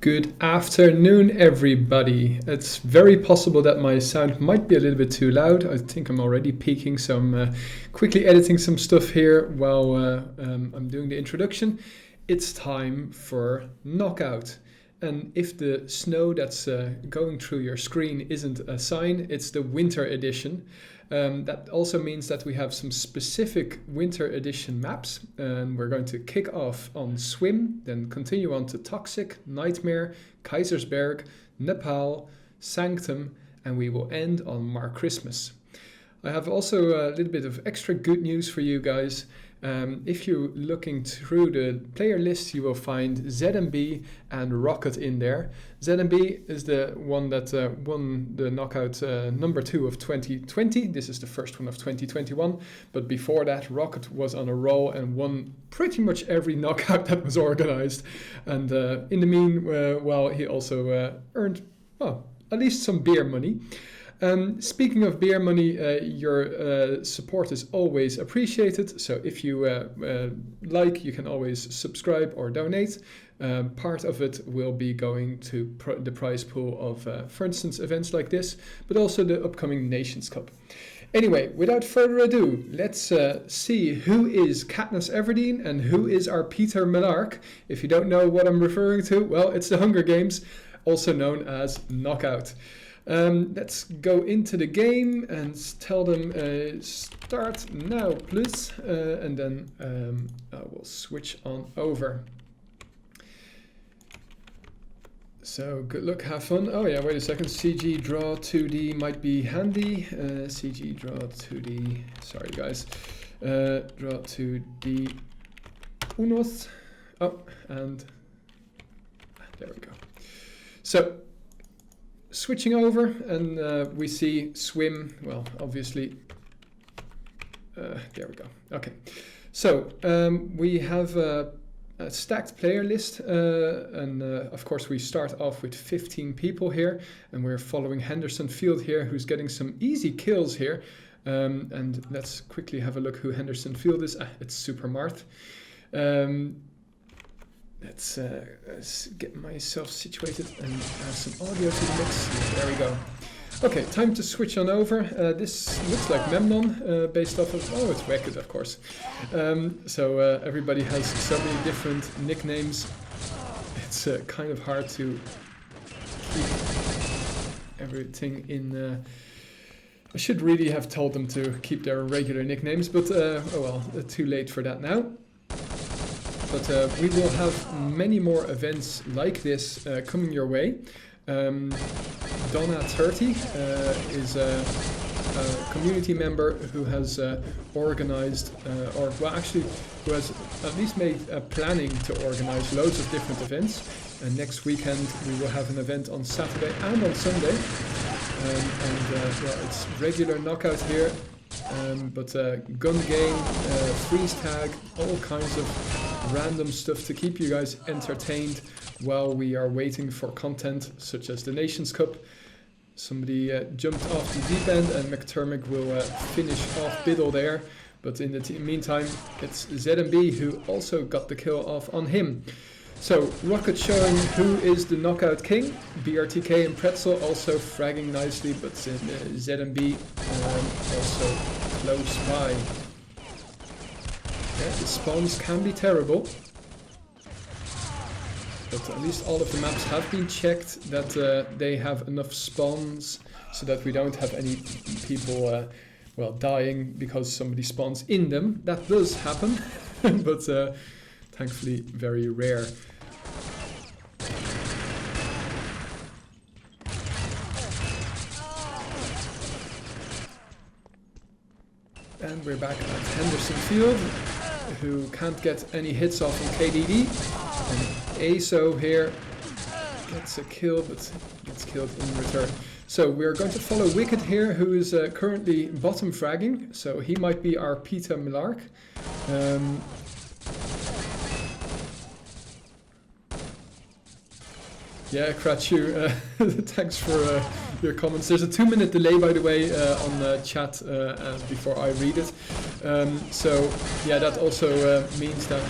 Good afternoon, everybody. It's very possible that my sound might be a little bit too loud. I think I'm already peaking, so I'm quickly editing some stuff here while I'm doing the introduction. It's time for Knockout. And if the snow that's going through your screen isn't a sign, it's the winter edition. That also means that we have some specific winter edition maps, and we're going to kick off on Swim, then continue on to Toxic, Nightmare, Kaisersberg, Nepal, Sanctum, and we will end on Mar Christmas. I have also a little bit of extra good news for you guys. If you're looking through the player list, you will find ZMB and Rocket in there. ZMB is the one that won the knockout number 2 of 2020. This is the first one of 2021. But before that, Rocket was on a roll and won pretty much every knockout that was organized. And in the meanwhile, he also earned, well, at least some beer money. Speaking of beer money, your support is always appreciated. So if you like, you can always subscribe or donate. Part of it will be going to the prize pool of, for instance, events like this, but also the upcoming Nations Cup. Anyway, without further ado, let's see who is Katniss Everdeen and who is our Peter Millark. If you don't know what I'm referring to, well, it's the Hunger Games, also known as Knockout. Let's go into the game and tell them start now, please, and then I will switch on over. So good luck, have fun. Oh yeah, wait a second, CG draw 2D might be handy. CG draw 2D, sorry guys, draw 2D unos. Oh, and there we go. So switching over, and we see Swim, well, obviously, there we go. Okay, so we have a stacked player list, and of course we start off with 15 people here, and we're following Henderson Field here, who's getting some easy kills here. And let's quickly have a look who Henderson Field is. It's Super Marth. Let's get myself situated and add some audio to the mix. There we go. Okay, time to switch on over. This looks like Memnon, based off of, oh, it's Wicked, of course. So everybody has so many different nicknames. It's kind of hard to keep everything in. I should really have told them to keep their regular nicknames, but oh well, too late for that now. But we will have many more events like this coming your way. Donna30 is a community member who has organized, or well actually, who has at least made planning to organize loads of different events. And next weekend we will have an event on Saturday and on Sunday. Well, it's regular knockout here. But gun game, freeze tag, all kinds of random stuff to keep you guys entertained while we are waiting for content such as the Nations Cup. Somebody jumped off the deep end and McTermick will finish off Biddle there. But in the meantime, it's ZMB who also got the kill off on him. So Rocket showing who is the knockout king. BRTK and Pretzel also fragging nicely, but ZMB also close by. Yeah, the spawns can be terrible, but at least all of the maps have been checked that they have enough spawns so that we don't have any people well, dying because somebody spawns in them. That does happen, but thankfully very rare. And we're back at Henderson Field, who can't get any hits off on KDD. And ASO here gets a kill, but gets killed in return. So we're going to follow Wicked here, who is currently bottom fragging. So he might be our Peter Millark. Yeah, Kratchu, thanks for your comments. There's a 2-minute delay, by the way, on the chat before I read it. So yeah, that also means that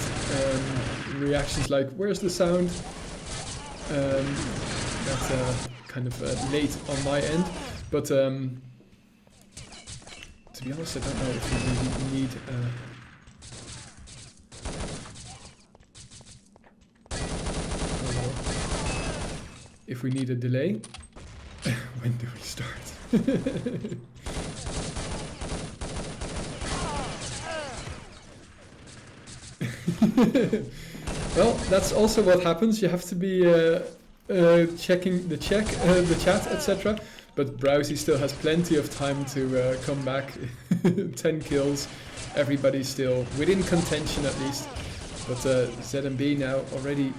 reactions like, where's the sound? That's kind of late on my end, but to be honest, I don't know if we really need if we need a delay. When do we start? Well, that's also what happens. You have to be checking the chat, etc. But Browsy still has plenty of time to come back. 10 kills. Everybody's still within contention at least. But ZMB now already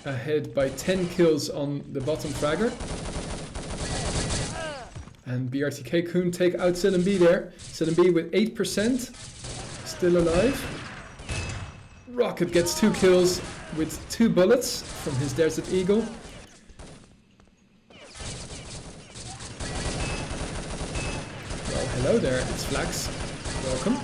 ahead by 10 kills on the bottom fragger. And BRTK couldn't take out ZMB there. ZMB with 8%. Still alive. Rocket gets 2 kills with 2 bullets from his Desert Eagle. Well, hello there, it's Flax. Welcome.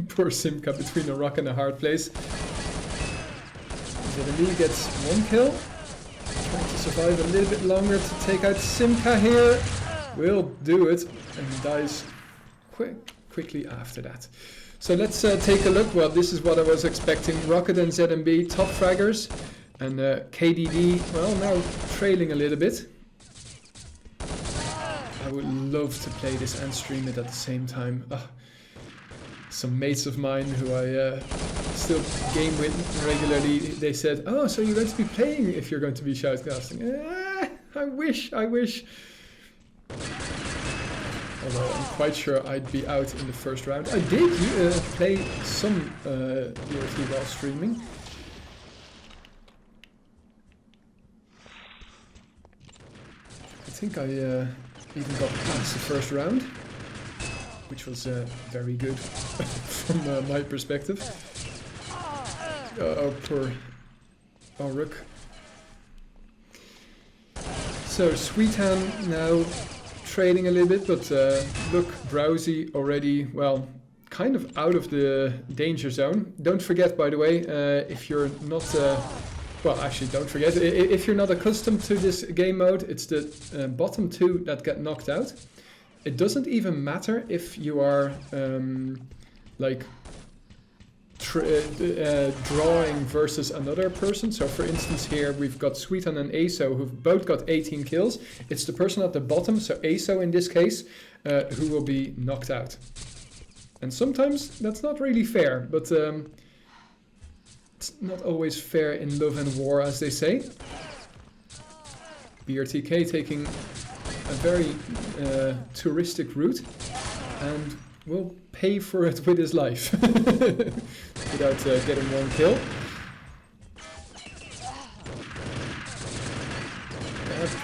Poor Simka between a rock and a hard place. ZMB gets 1 kill. Trying to survive a little bit longer to take out Simka here. Will do it and dies quickly after that. So let's take a look. Well, this is what I was expecting. Rocket and ZMB top fraggers, and KDD, well, now trailing a little bit. I would love to play this and stream it at the same time. Some mates of mine who I still game with regularly, they said, oh, so you're going to be playing if you're going to be shoutcasting. I wish. Although I'm quite sure I'd be out in the first round. I did play some DRT while streaming. I think I even got past the first round, which was very good from my perspective. Oh, poor Rook. So Sweetan now trading a little bit, but look, Browsy already, well, kind of out of the danger zone. Don't forget, by the way, if you're not, well, actually don't forget, if you're not accustomed to this game mode, it's the bottom 2 that get knocked out. It doesn't even matter if you are like drawing versus another person. So for instance here we've got Sweetan and Aso who've both got 18 kills. It's the person at the bottom, so Aso in this case, who will be knocked out. And sometimes that's not really fair, but it's not always fair in love and war, as they say. BRTK taking a very touristic route and will pay for it with his life without getting 1 kill.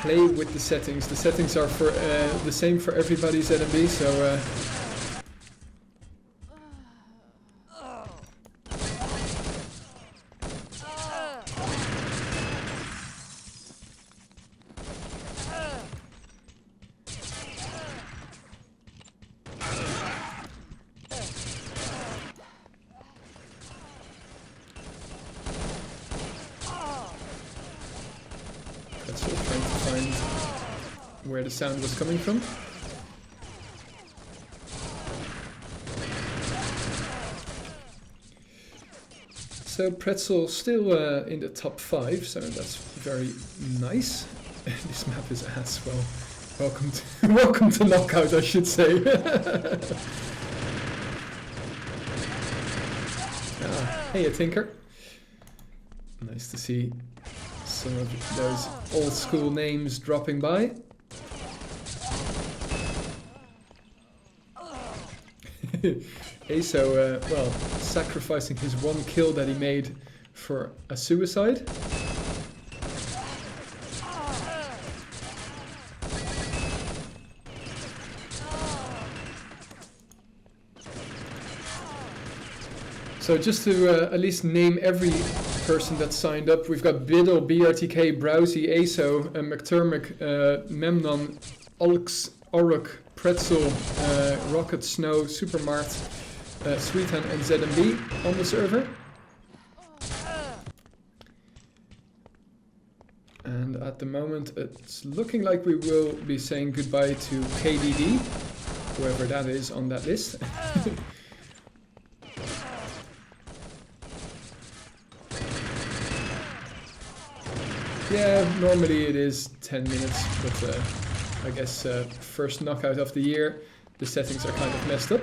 Play with the settings. The settings are for the same for everybody's ZMB, so where the sound was coming from. So Pretzel still in the top 5, so that's very nice. This map is ass. Well, welcome to Knockout, I should say. Hey, a Tinker. Nice to see some of those old school names dropping by. Aso, well, sacrificing his 1 kill that he made for a suicide. So just to at least name every person that signed up, we've got Biddle, BRTK, Browsy, Aso, McTermick, Memnon, Olx, Oruk, Pretzel, Rocket, Snow, Supermart, Sweetan and ZMB on the server. And at the moment it's looking like we will be saying goodbye to KDD, whoever that is on that list. Yeah, normally it is 10 minutes, but I guess first knockout of the year, the settings are kind of messed up.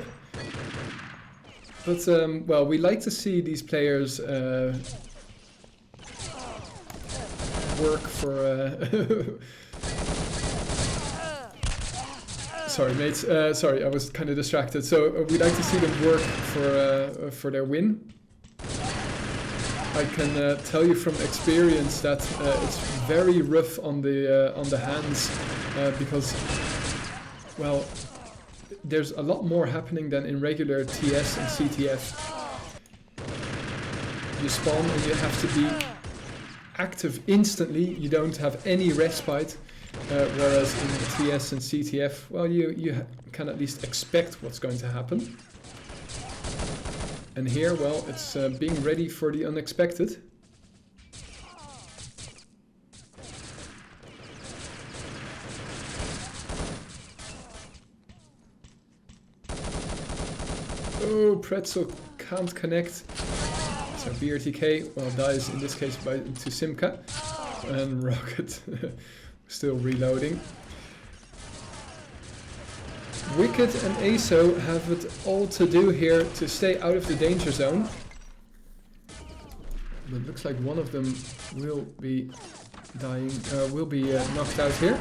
But, well, we like to see these players work for... Sorry, mates. Sorry, I was kind of distracted. So we like to see them work for their win. I can tell you from experience that it's very rough on the hands because, well, there's a lot more happening than in regular TS and CTF. You spawn and you have to be active instantly. You don't have any respite, whereas in TS and CTF, well, you can at least expect what's going to happen. And here, well, it's being ready for the unexpected. Oh, Pretzel can't connect. So BRTK, well, dies in this case to Simka. And Rocket still reloading. Wicked and ASO have it all to do here to stay out of the danger zone. But it looks like one of them will be dying, will be knocked out here.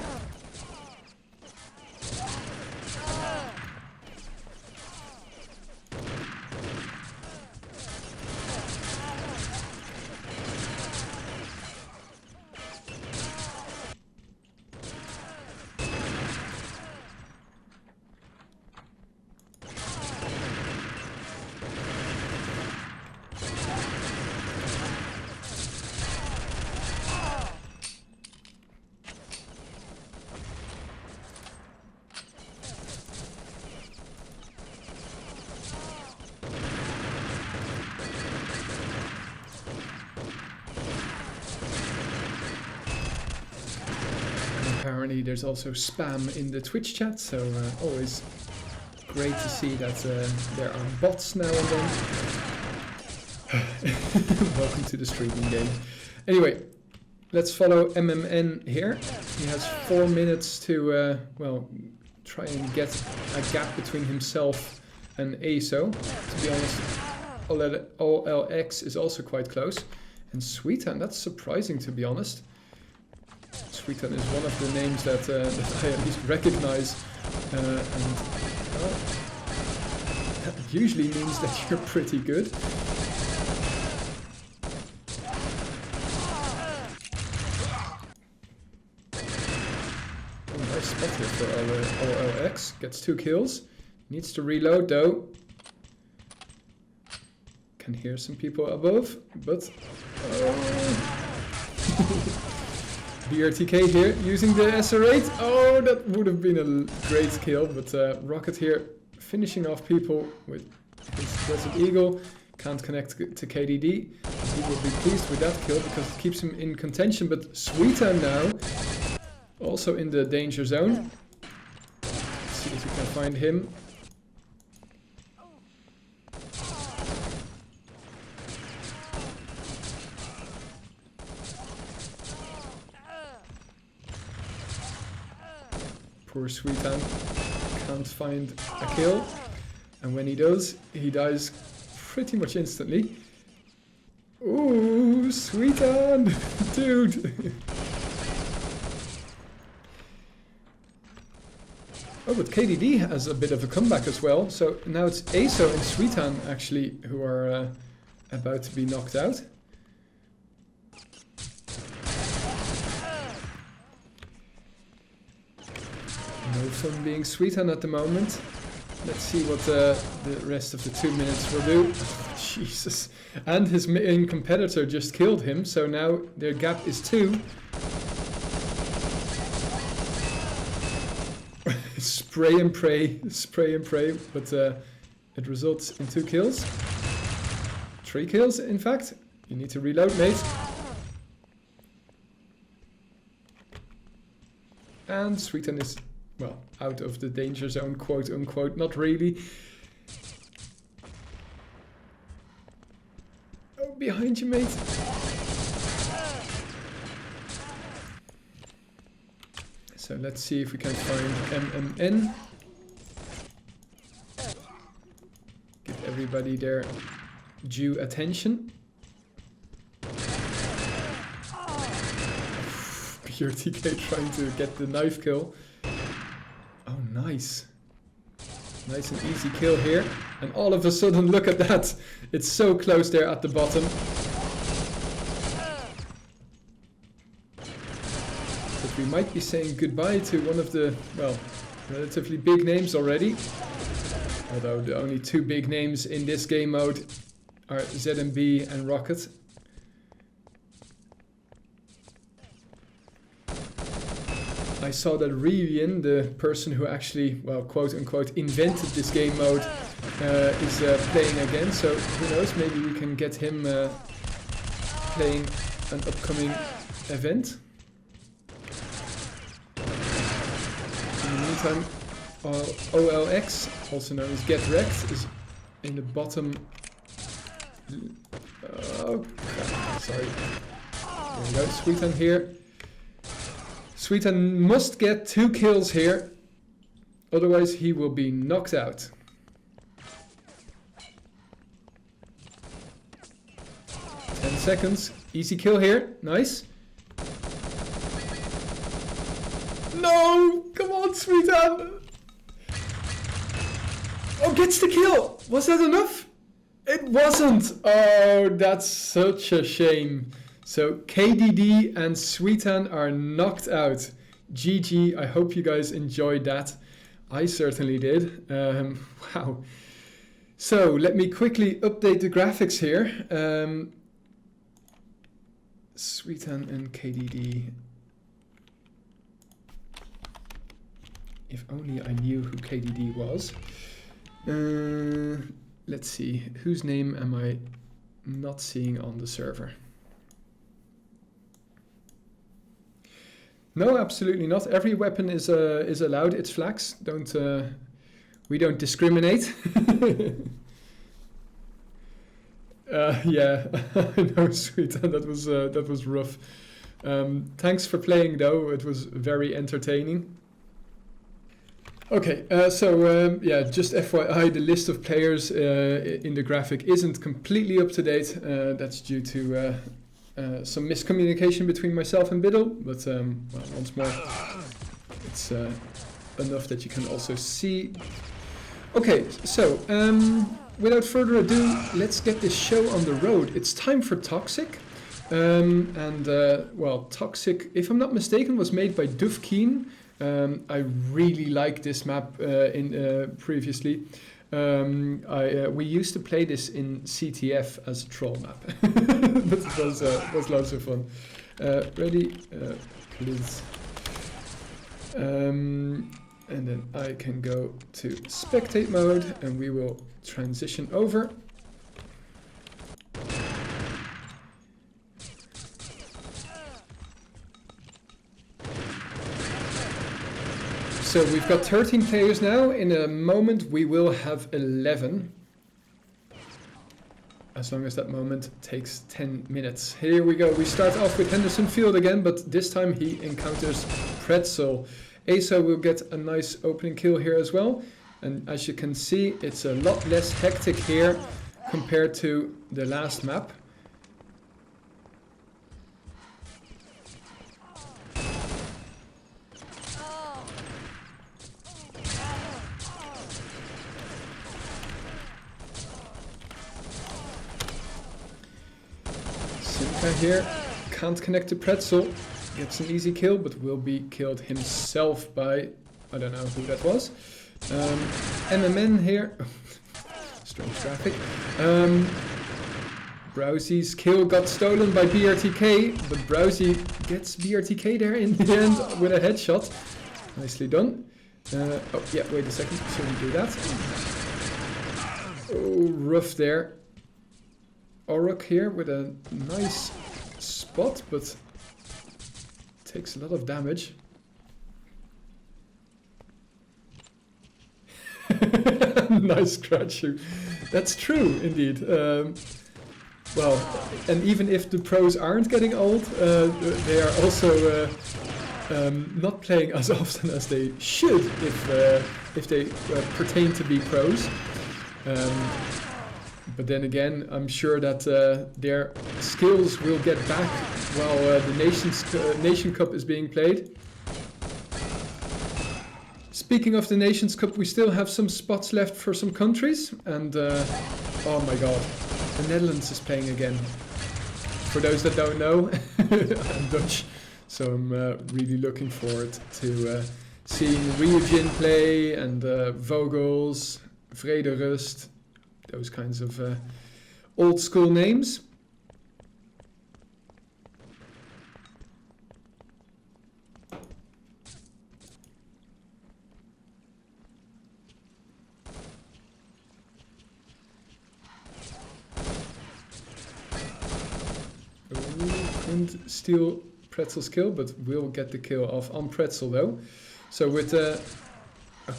Apparently there's also spam in the Twitch chat, so always great to see that there are bots now and then. Welcome to the streaming game. Anyway, let's follow MMN here. He has 4 minutes to, well, try and get a gap between himself and ASO. To be honest, OLX is also quite close. And Sweetan, that's surprising to be honest. Sweetan is one of the names that, that I at least recognize, and well, that usually means that you're pretty good. Oh, nice spot here for OLX, gets 2 kills, needs to reload though. Can hear some people above, but... BRTK here using the SR8. Oh, that would have been a great kill, but Rocket here finishing off people with his Desert Eagle. Can't connect to KDD. He will be pleased with that kill because it keeps him in contention, but Sweetan now also in the danger zone. Let's see if we can find him. Poor Sweetan can't find a kill, and when he does, he dies pretty much instantly. Ooh, Sweetan, dude! Oh, but KDD has a bit of a comeback as well, so now it's ASO and Sweetan actually who are about to be knocked out. No fun being Sweetan at the moment. Let's see what the rest of the 2 minutes will do. Oh, Jesus. And his main competitor just killed him, so now their gap is 2. Spray and pray, but It results in 2 kills. 3 kills, in fact. You need to reload, mate. And Sweetan is, well, out of the danger zone, quote unquote. Not really. Oh, behind you, mate. So let's see if we can find MMN. Give everybody their due attention. Pure TK trying to get the knife kill. Oh, nice. Nice and easy kill here. And all of a sudden, look at that. It's so close there at the bottom. But we might be saying goodbye to one of the, well, relatively big names already. Although the only 2 big names in this game mode are ZMB and Rocket. I saw that Rivian, the person who actually, well, quote unquote, invented this game mode, is playing again. So who knows, maybe we can get him playing an upcoming event. In the meantime, OLX, also known as Get Wrecked, is in the bottom. Oh, crap. Sorry. There we go, Sweetan here. Sweetan must get 2 kills here, otherwise he will be knocked out. 10 seconds, easy kill here, nice. No, come on Sweetan! Oh, gets the kill! Was that enough? It wasn't! Oh, that's such a shame. So KDD and Sweetan are knocked out. GG, I hope you guys enjoyed that. I certainly did. Wow. So let me quickly update the graphics here. Sweetan and KDD. If only I knew who KDD was. Let's see, whose name am I not seeing on the server? No, absolutely not. Every weapon is allowed. It's flags. We don't discriminate. Yeah, I know, Sweetan. That was rough. Thanks for playing, though. It was very entertaining. Okay, yeah, just FYI, the list of players in the graphic isn't completely up to date. That's due to some miscommunication between myself and Biddle, but well, once more, it's enough that you can also see. Okay, so without further ado, let's get this show on the road. It's time for Toxic, well, Toxic, if I'm not mistaken, was made by Dufkeen. I really like this map previously. We used to play this in CTF as a troll map. But it was lots of fun. Ready? Please. And then I can go to spectate mode and we will transition over. So we've got 13 players now. In a moment we will have 11. As long as that moment takes 10 minutes. Here we go. We start off with Henderson Field again, but this time he encounters Pretzel. Asa will get a nice opening kill here as well. And as you can see, it's a lot less hectic here compared to the last map. Here, can't connect to Pretzel, gets an easy kill, but will be killed himself by, I don't know who that was. MMN here, strange traffic. Browsy's kill got stolen by BRTK, but Browsy gets BRTK there in the end with a headshot. Nicely done. Oh yeah, wait a second, so we do that. Oh, rough there. Oruk here with a nice spot, but takes a lot of damage. Nice scratch. That's true, indeed. Well, and even if the pros aren't getting old, they are also not playing as often as they should if they pertain to be pros. But then again, I'm sure that their skills will get back while the Nation Cup is being played. Speaking of the Nations Cup, we still have some spots left for some countries, and oh my god, the Netherlands is playing again. For those that don't know, I'm Dutch, so I'm really looking forward to seeing Ryujin play and Vogels, Vrederust, those kinds of old school names. Couldn't steal Pretzel's kill, but will get the kill off on Pretzel though. So with a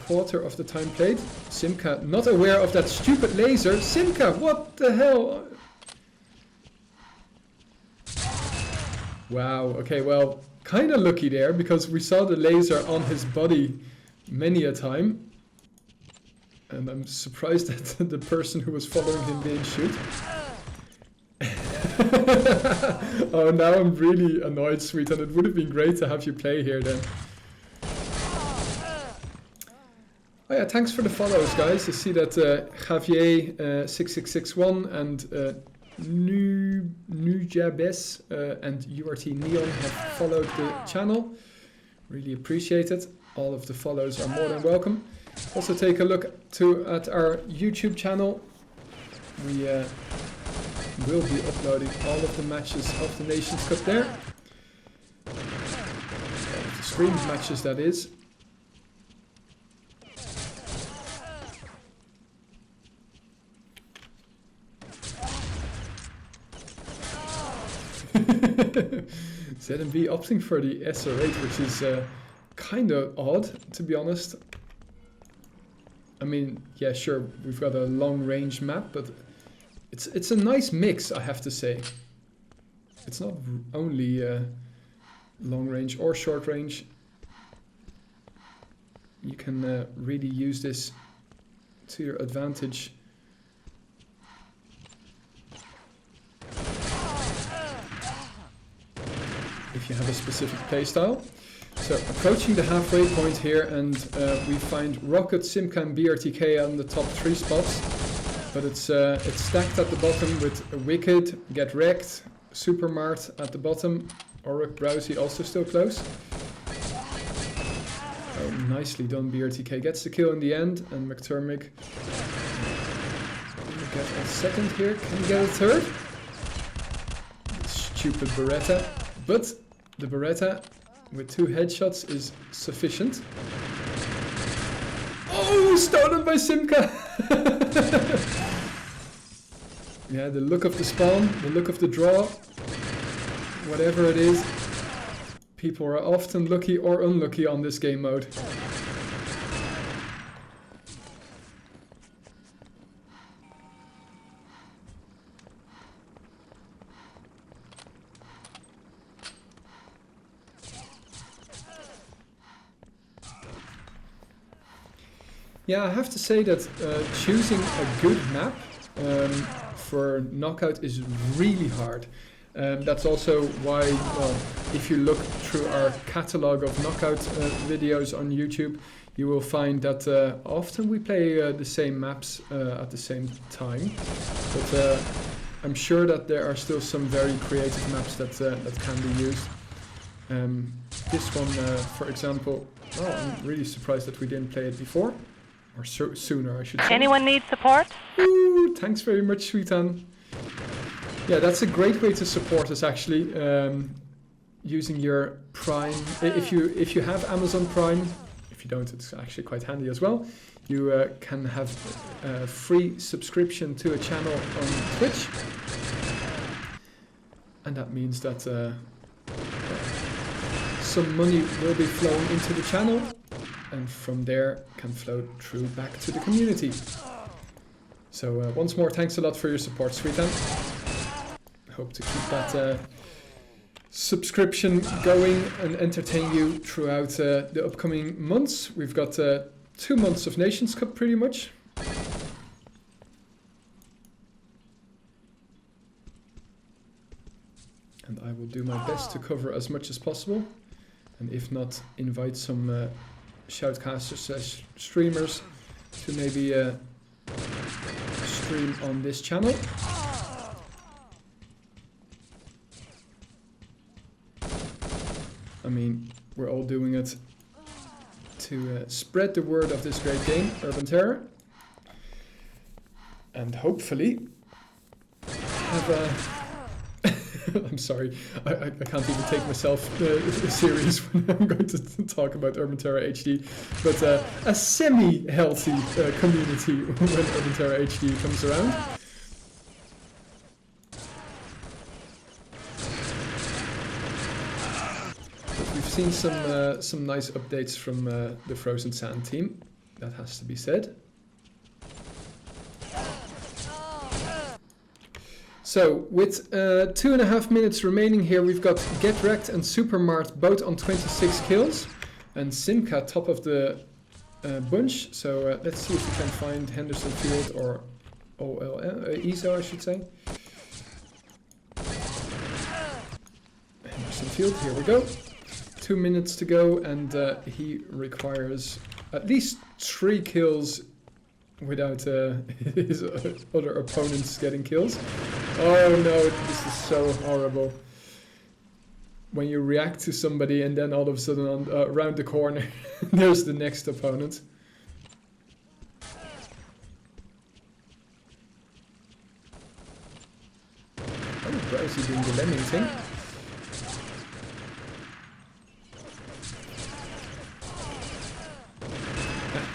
quarter of the time played, Simka not aware of that stupid laser. Simka, what the hell? Wow, okay, well, kind of lucky there, because we saw the laser on his body many a time. And I'm surprised that the person who was following him didn't shoot. Oh, now I'm really annoyed, Sweet, and it would have been great to have you play here then. Oh yeah, thanks for the follows, guys. I see that Javier6661 and Nujabes and URT Neon have followed the channel. Really appreciate it. All of the follows are more than welcome. Also take a look at our YouTube channel. We will be uploading all of the matches of the Nations Cup there. The streamed matches, that is. ZMB opting for the SR8, which is kind of odd, to be honest. I mean, yeah, sure, we've got a long-range map, but it's a nice mix, I have to say. It's not only long-range or short-range. You can really use this to your advantage. If you have a specific playstyle. So approaching the halfway point here, and we find Rocket, Simka and BRTK on the top 3 spots, but it's stacked at the bottom with Wicked, Get Wrecked, Supermart at the bottom, Oruk, Browsy also still close. Oh, nicely done, BRTK gets the kill in the end, and McTermick get a second here. Can he get a third? Stupid Beretta, but the Beretta with 2 headshots is sufficient. Oh, stolen by Simka! Yeah, the look of the spawn, the look of the draw, whatever it is, people are often lucky or unlucky on this game mode. Yeah, I have to say that choosing a good map for knockout is really hard. That's also why, well, if you look through our catalog of knockout videos on YouTube, you will find that often we play the same maps at the same time. But I'm sure that there are still some very creative maps that can be used. This one, for example, oh, I'm really surprised that we didn't play it before. Or sooner, I should say. Anyone need support? Ooh, thanks very much, Sweetan. Yeah, that's a great way to support us, actually. Using your Prime. If you have Amazon Prime, if you don't, it's actually quite handy as well. you can have a free subscription to a channel on Twitch. And that means that some money will be flowing into the channel, and from there can flow through back to the community. So once more, thanks a lot for your support, Sweetan. Hope to keep that subscription going and entertain you throughout the upcoming months. We've got 2 months of Nations Cup pretty much. And I will do my best to cover as much as possible. And if not, invite some shoutcasters / streamers to maybe stream on this channel. I mean, we're all doing it to spread the word of this great game, Urban Terror. And hopefully have a... I'm sorry, I can't even take myself serious when I'm going to talk about Urban Terror HD, but a semi-healthy community when Urban Terror HD comes around. But we've seen some nice updates from the Frozen Sand team, that has to be said. So, with 2.5 minutes remaining here, we've got Get Wrecked and Supermart both on 26 kills, and Simca top of the bunch. So let's see if we can find Henderson Field or ESO, I should say. Henderson Field, here we go. 2 minutes to go, and he requires at least 3 kills without his other opponents getting kills. Oh no, this is so horrible. When you react to somebody and then all of a sudden around the corner there's the next opponent. Oh, Browsy doing the lemming thing.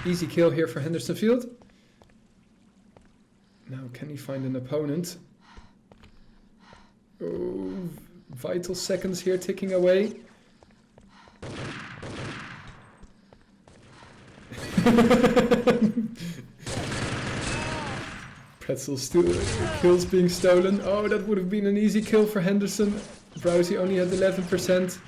Easy kill here for Henderson Field. Now can he find an opponent? Oh, vital seconds here ticking away. Pretzel kills being stolen. Oh, that would have been an easy kill for Henderson. Browsy only had 11%.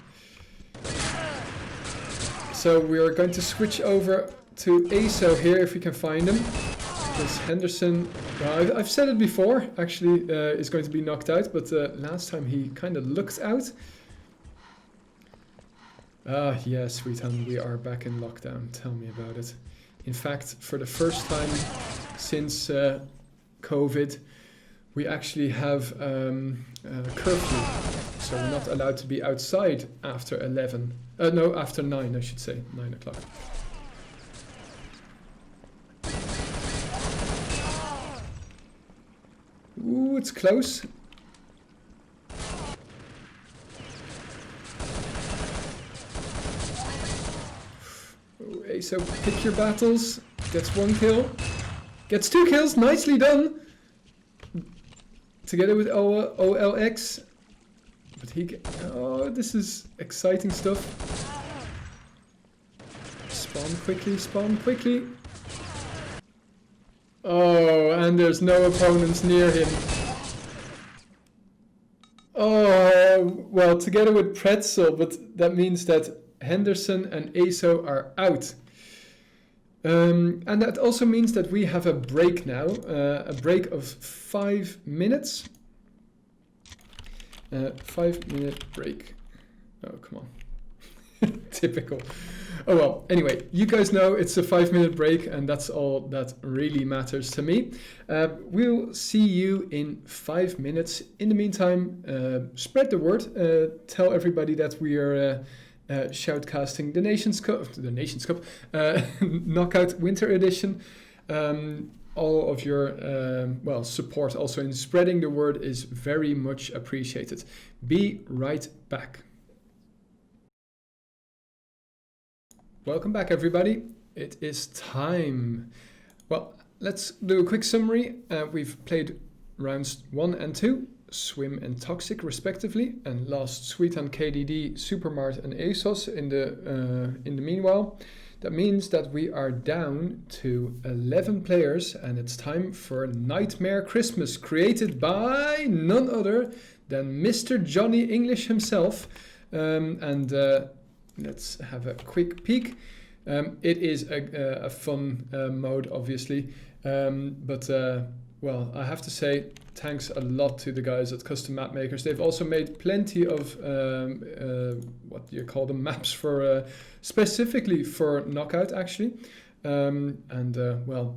So we are going to switch over to ESO here if we can find him. Because Henderson, I've said it before, actually is going to be knocked out, but last time he kind of looked out. Ah, yes, Sweetan, we are back in lockdown. Tell me about it. In fact, for the first time since COVID, we actually have curfew. So we're not allowed to be outside after 11. No, after 9, I should say, 9 o'clock. Ooh, it's close. Okay, so pick your battles. Gets 1 kill. Gets 2 kills. Nicely done. Together with OLX. But oh, this is exciting stuff. Spawn quickly, spawn quickly. Oh, and there's no opponents near him. Oh, well, together with Pretzel, but that means that Henderson and ESO are out. And that also means that we have a break now, a break of 5 minutes. 5-minute break. Oh, come on. Typical. Oh well, anyway, you guys know it's a 5-minute break, and that's all that really matters to me. We'll see you in 5 minutes. In the meantime, spread the word. Tell everybody that we are shoutcasting the Nations Cup, Knockout Winter Edition. All of your support also in spreading the word is very much appreciated. Be right back. Welcome back, everybody. It is time. Well, let's do a quick summary. We've played rounds 1 and 2, Swim and Toxic respectively, and lost Suitan, KDD, Supermart and ASOS in the meanwhile. That means that we are down to 11 players, and it's time for Nightmare Christmas, created by none other than Mr. Johnny English himself. Let's have a quick peek. It is a fun mode, obviously, but well, I have to say thanks a lot to the guys at Custom Map Makers. They've also made plenty of what do you call them, maps for specifically for Knockout, actually, well,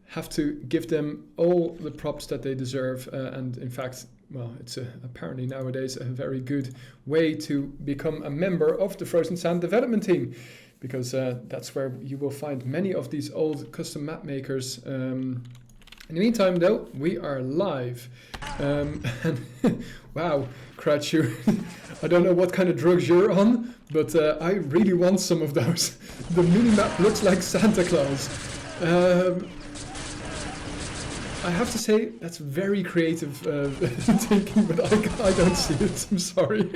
have to give them all the props that they deserve, and in fact, well, it's apparently nowadays a very good way to become a member of the Frozen Sand development team, because that's where you will find many of these old custom map makers. In the meantime, though, we are live. And wow, Cratchu, I don't know what kind of drugs you're on, but I really want some of those. The minimap looks like Santa Claus. I have to say, that's very creative thinking, but I don't see it, I'm sorry.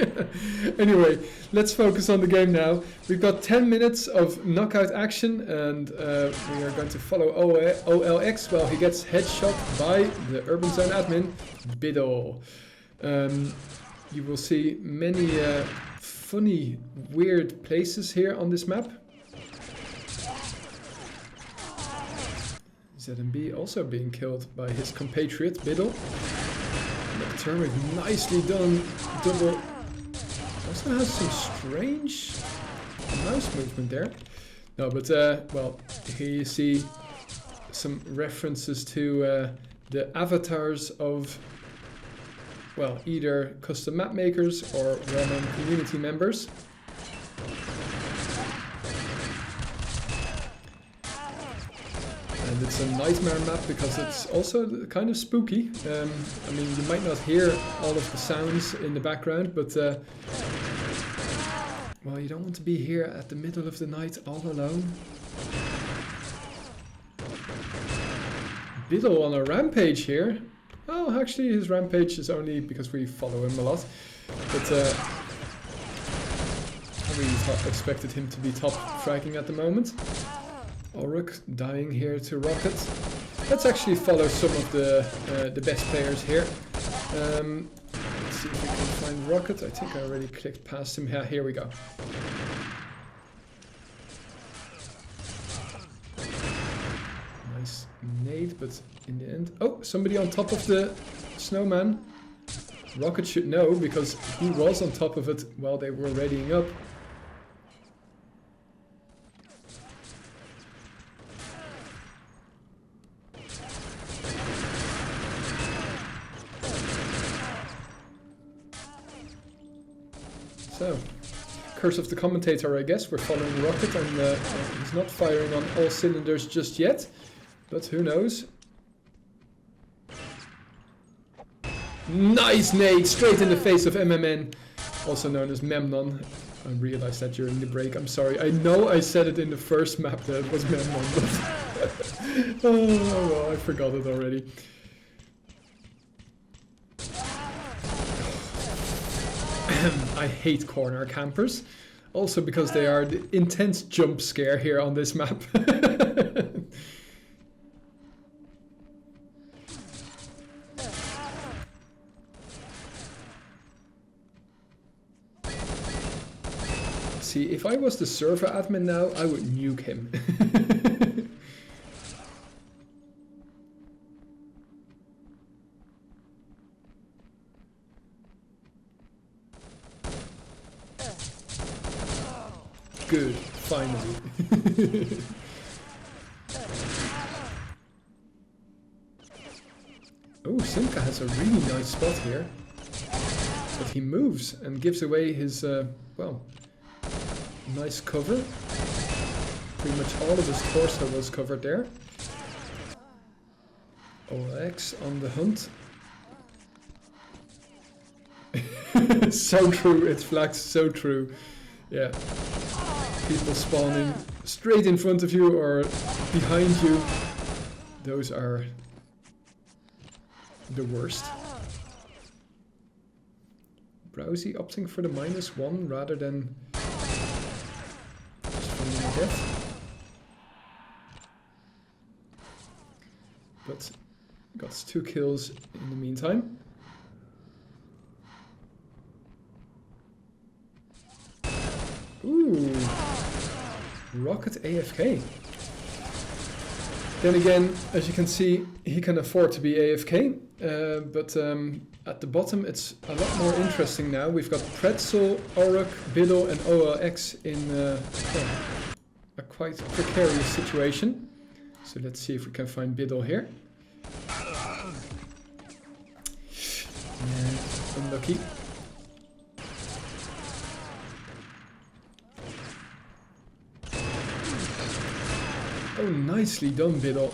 Anyway, let's focus on the game now. We've got 10 minutes of knockout action, and we are going to follow OLX while he gets headshot by the Urban Zone admin, Biddle. You will see many funny, weird places here on this map. ZMB also being killed by his compatriot, Biddle. Nocturnic, nicely done. Double. Also has some strange mouse movement there. No, but, well, here you see some references to the avatars of, well, either custom map makers or well-known community members. And it's a nightmare map because it's also kind of spooky. I mean, you might not hear all of the sounds in the background, but well, you don't want to be here at the middle of the night all alone. Biddle on a rampage here. Oh, actually his rampage is only because we follow him a lot. But I really expected him to be top fragging at the moment. Oruk dying here to Rocket. Let's actually follow some of the best players here. Let's see if we can find Rocket. I think I already clicked past him. Yeah, here we go. Nice nade, but in the end... Oh, somebody on top of the snowman. Rocket should know because he was on top of it while they were readying up. So, curse of the commentator, I guess. We're following Rocket, and he's not firing on all cylinders just yet, but who knows? Nice nade, straight in the face of MMN, also known as Memnon. I realized that during the break, I'm sorry. I know I said it in the first map that it was Memnon, but oh well, I forgot it already. I hate corner campers, also because they are the intense jump scare here on this map. See, if I was the server admin now, I would nuke him. Good, finally. Oh, Simka has a really nice spot here. But he moves and gives away his, well, nice cover. Pretty much all of his torso was covered there. OLX on the hunt. So true, it's Flax, so true. Yeah. People spawning straight in front of you or behind you, those are the worst. Browsy opting for the -1 rather than just falling death. But got 2 kills in the meantime. Ooh, Rocket AFK. Then again, as you can see, he can afford to be AFK, but at the bottom it's a lot more interesting now. We've got Pretzel, Oruk, Biddle and OLX in a quite precarious situation. So let's see if we can find Biddle here. Unlucky. Oh, nicely done, Biddle.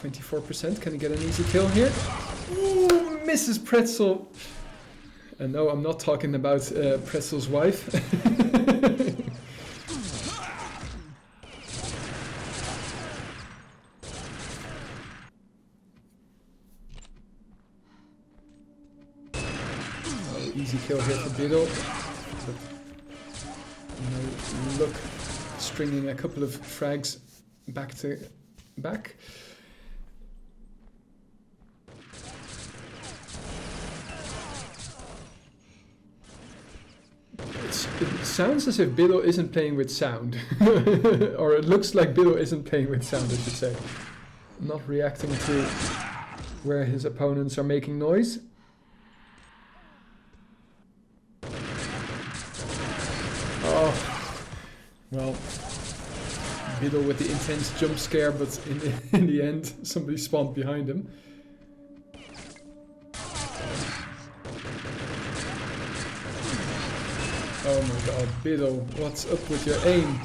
24%. Can he get an easy kill here? Ooh, misses Pretzel. And no, I'm not talking about Pretzel's wife. Oh, easy kill here for Biddle. But no luck stringing a couple of frags back to back. It sounds as if Biddle isn't playing with sound. Or it looks like Biddle isn't playing with sound, I should say. Not reacting to where his opponents are making noise. Oh, well, Biddle with the intense jump scare, but in the end, somebody spawned behind him. Oh my god, Biddle, what's up with your aim?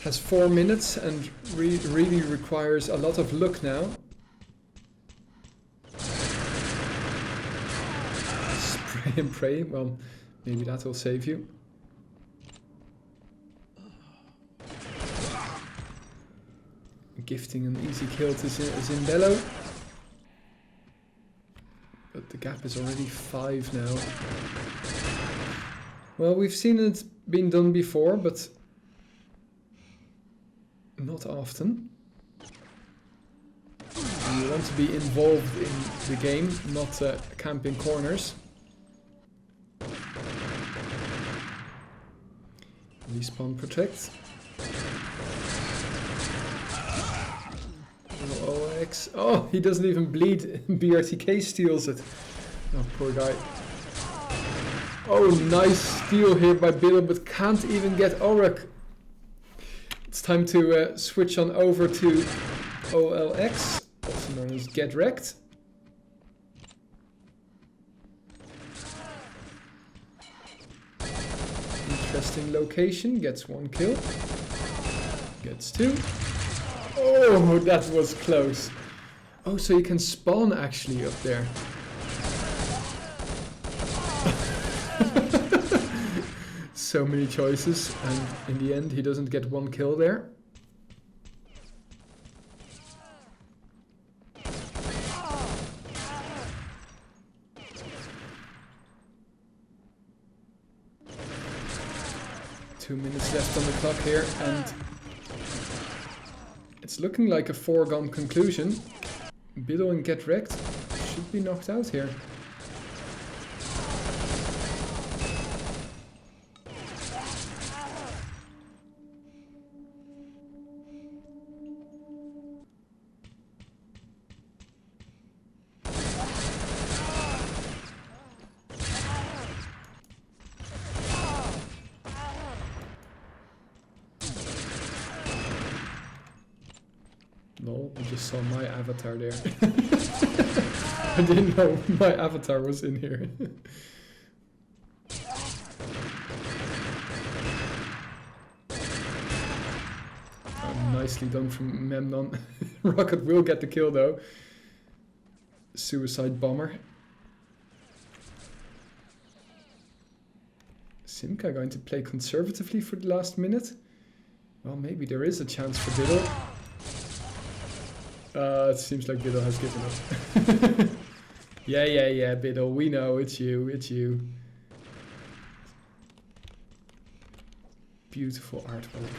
Has 4 minutes and really requires a lot of luck now. Spray and pray, well, maybe that will save you. Gifting an easy kill to Zindello. But the gap is already 5 now. Well, we've seen it being done before, but not often. And you want to be involved in the game, not camping corners. Respawn protect. OLX. Oh, he doesn't even bleed. BRTK steals it. Oh, poor guy. Oh, nice steal here by Biddle, but can't even get Oruk. It's time to switch on over to OLX, also known as Get Wrecked. Interesting location, gets 1 kill. Gets 2. Oh, that was close. Oh, so you can spawn actually up there. So many choices, and in the end he doesn't get 1 kill there. Two minutes left on the clock here, and it's looking like a foregone conclusion. Biddle and Get Wrecked should be knocked out here. Lol, I just saw my avatar there. I didn't know my avatar was in here. Oh, nicely done from Memnon. Rocket will get the kill though. suicide bomber. Simka going to play conservatively for the last minute. Well, maybe there is a chance for Biddle. It seems like Biddle has given up. Yeah, Biddle, we know, it's you. Beautiful artwork.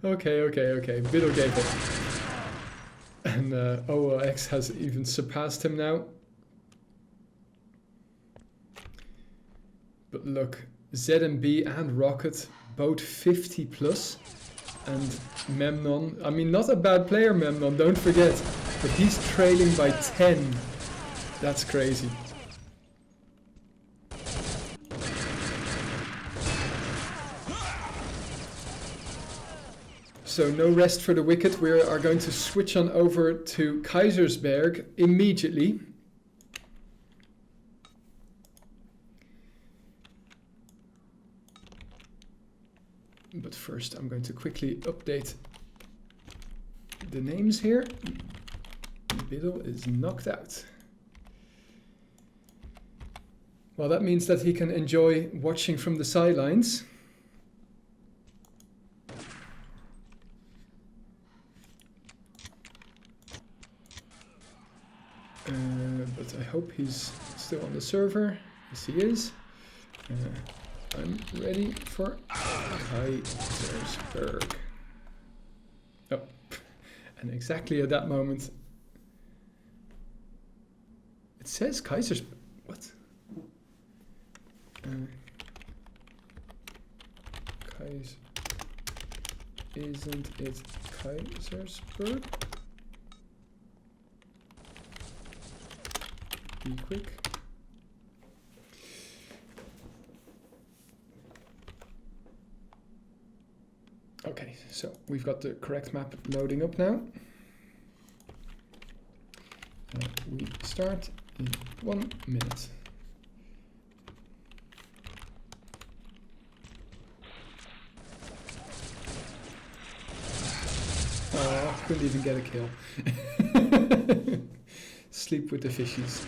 Okay. Biddle gave it. And OLX has even surpassed him now. But look, ZMB and Rocket, both 50 plus. And Memnon, I mean, not a bad player, Memnon, don't forget. But he's trailing by 10. That's crazy. So no rest for the wicked. We are going to switch on over to Kaisersberg immediately. But first I'm going to quickly update the names here. Biddle is knocked out. Well, that means that he can enjoy watching from the sidelines. But I hope he's still on the server. Yes, he is. I'm ready for Kaisersberg. Oh, and exactly at that moment, it says Kaisersberg. What? Isn't it Kaisersberg? Be quick. Okay, so we've got the correct map loading up now. We start in 1 minute. Oh, couldn't even get a kill. Sleep with the fishies.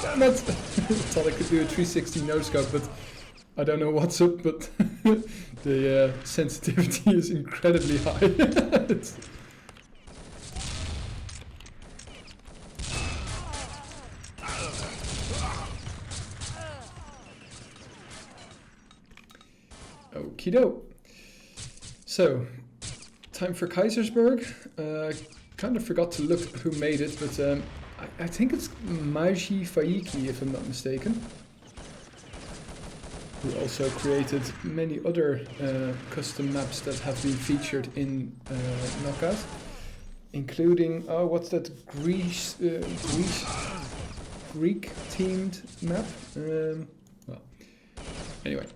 Damn it! I thought I could do a 360 no-scope, but I don't know what's up, but the sensitivity is incredibly high. Okie-doke. So, time for Kaisersberg. Kind of forgot to look who made it, but I think it's Maji Faiki, if I'm not mistaken, who also created many other custom maps that have been featured in Knockout, including, oh, what's that Greek-themed map? Well, anyway.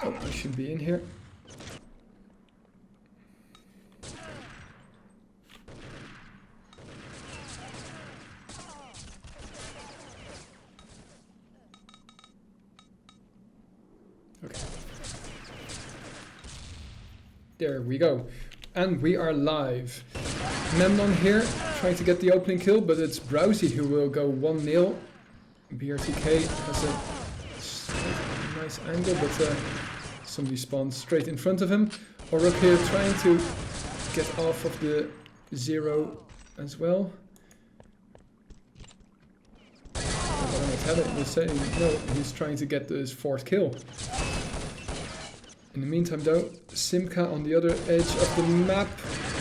Oh, I should be in here. Okay. There we go. And we are live. Memnon here, trying to get the opening kill, but it's Browsy who will go 1-0. BRTK has a nice angle, but somebody spawns straight in front of him. Oruk here trying to get off of the 0 as well. Helen was saying no, he's trying to get his 4th kill. In the meantime though, Simka on the other edge of the map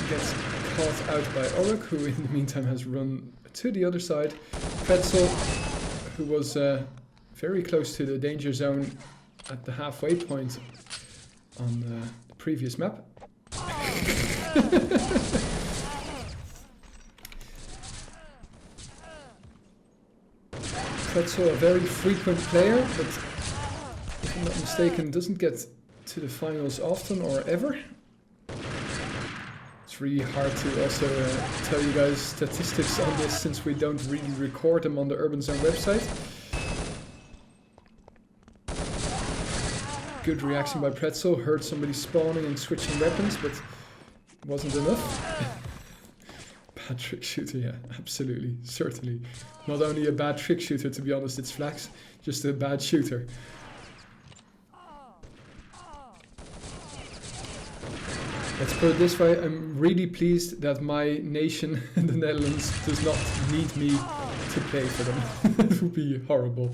gets caught out by Oruk, who in the meantime has run to the other side. Pretzel, who was very close to the danger zone at the halfway point on the previous map. Pretzel, a very frequent player, but I'm not mistaken, doesn't get to the finals often or ever. It's really hard to also tell you guys statistics on this since we don't really record them on the Urban Zone website. Good reaction by Pretzel, heard somebody spawning and switching weapons, but wasn't enough. Bad trick shooter, yeah, absolutely, certainly. Not only a bad trick shooter, to be honest, it's Flax, just a bad shooter. Let's put it this way, I'm really pleased that my nation, the Netherlands, does not need me to play for them. That would be horrible.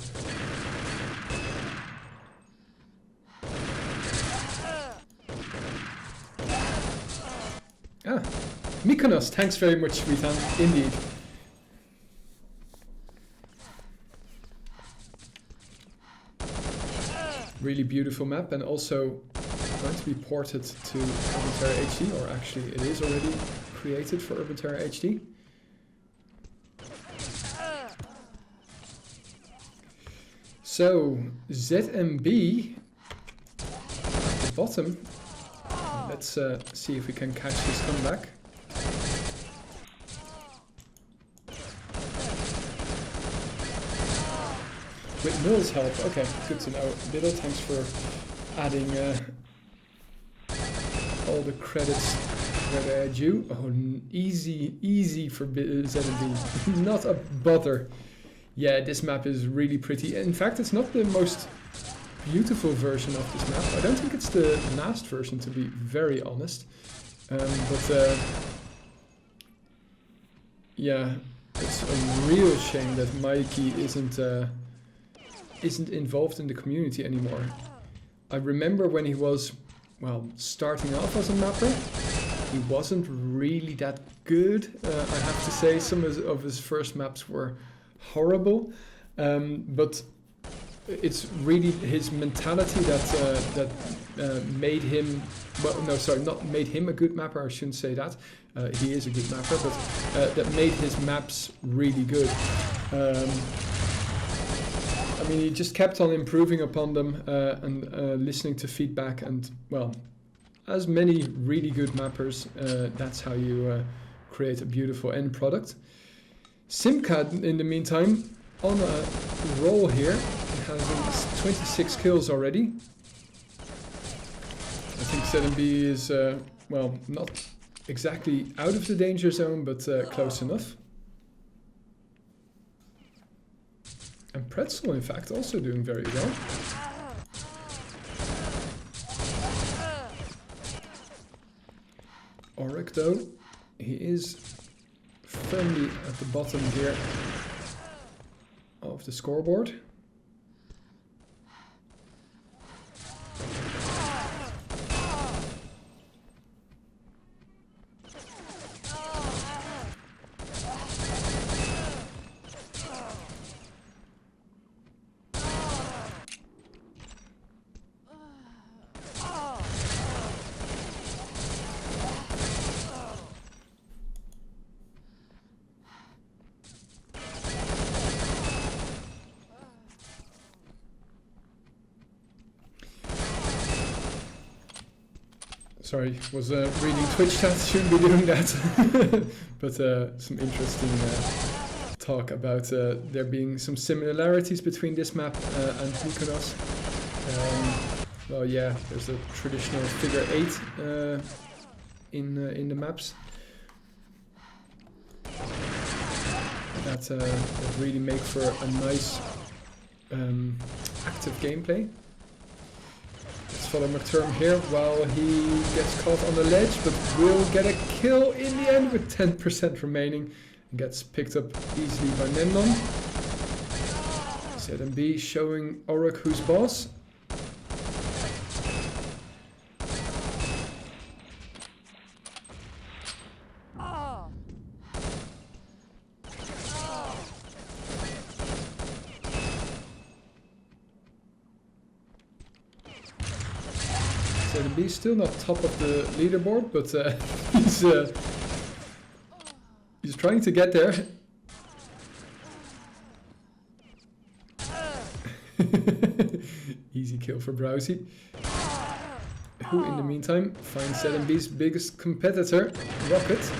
Ah, Mykonos, thanks very much, Sweetan, indeed. Really beautiful map, and also going to be ported to Urban Terra HD, or actually it is already created for Urban Terra HD. So, ZMB at the bottom. Let's see if we can catch this comeback. With Mill's help, okay, good to know. Biddle, thanks for adding all the credits where they are due. Oh, easy for ZMB. Not a bother. Yeah, this map is really pretty. In fact, it's not the most beautiful version of this map. I don't think it's the last version, to be very honest. But yeah, it's a real shame that Mikey isn't involved in the community anymore. I remember when he was, well, starting off as a mapper, he wasn't really that good. I have to say, some of his first maps were horrible, but it's really his mentality that made him, well, no, sorry, not made him a good mapper, I shouldn't say that. He is a good mapper, but that made his maps really good. I mean, he just kept on improving upon them and listening to feedback, and, well, as many really good mappers, that's how you create a beautiful end product. Simcad, in the meantime, on a roll here. He has 26 kills already. I think ZMB is, well, not exactly out of the danger zone, but close enough. And Pretzel, in fact, also doing very well. Auric, though, he is firmly at the bottom here of the scoreboard. Sorry, was reading Twitch chat, shouldn't be doing that. But some interesting talk about there being some similarities between this map and Mykonos. Well, yeah, there's a traditional figure 8 in the maps. That really make for a nice active gameplay. Let's follow McTerm here while he gets caught on the ledge, but will get a kill in the end with 10% remaining and gets picked up easily by Nemnon. ZMB showing Auric who's boss. ZMB still not top of the leaderboard, but he's trying to get there. Easy kill for Browsy, who in the meantime finds ZMB's biggest competitor, Rocket.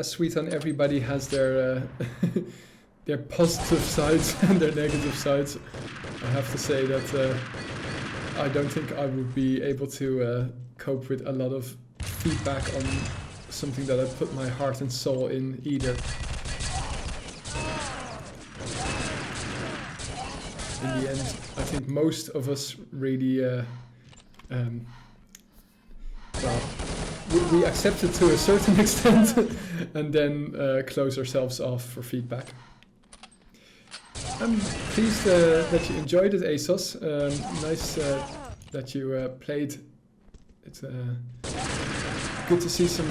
Sweet on everybody has their their positive sides and their negative sides. I have to say that I don't think I would be able to cope with a lot of feedback on something that I put my heart and soul in either. In the end, I think most of us really well, we accept it to a certain extent and then close ourselves off for feedback. I'm pleased that you enjoyed it, ASOS. Nice that you played. It's good to see some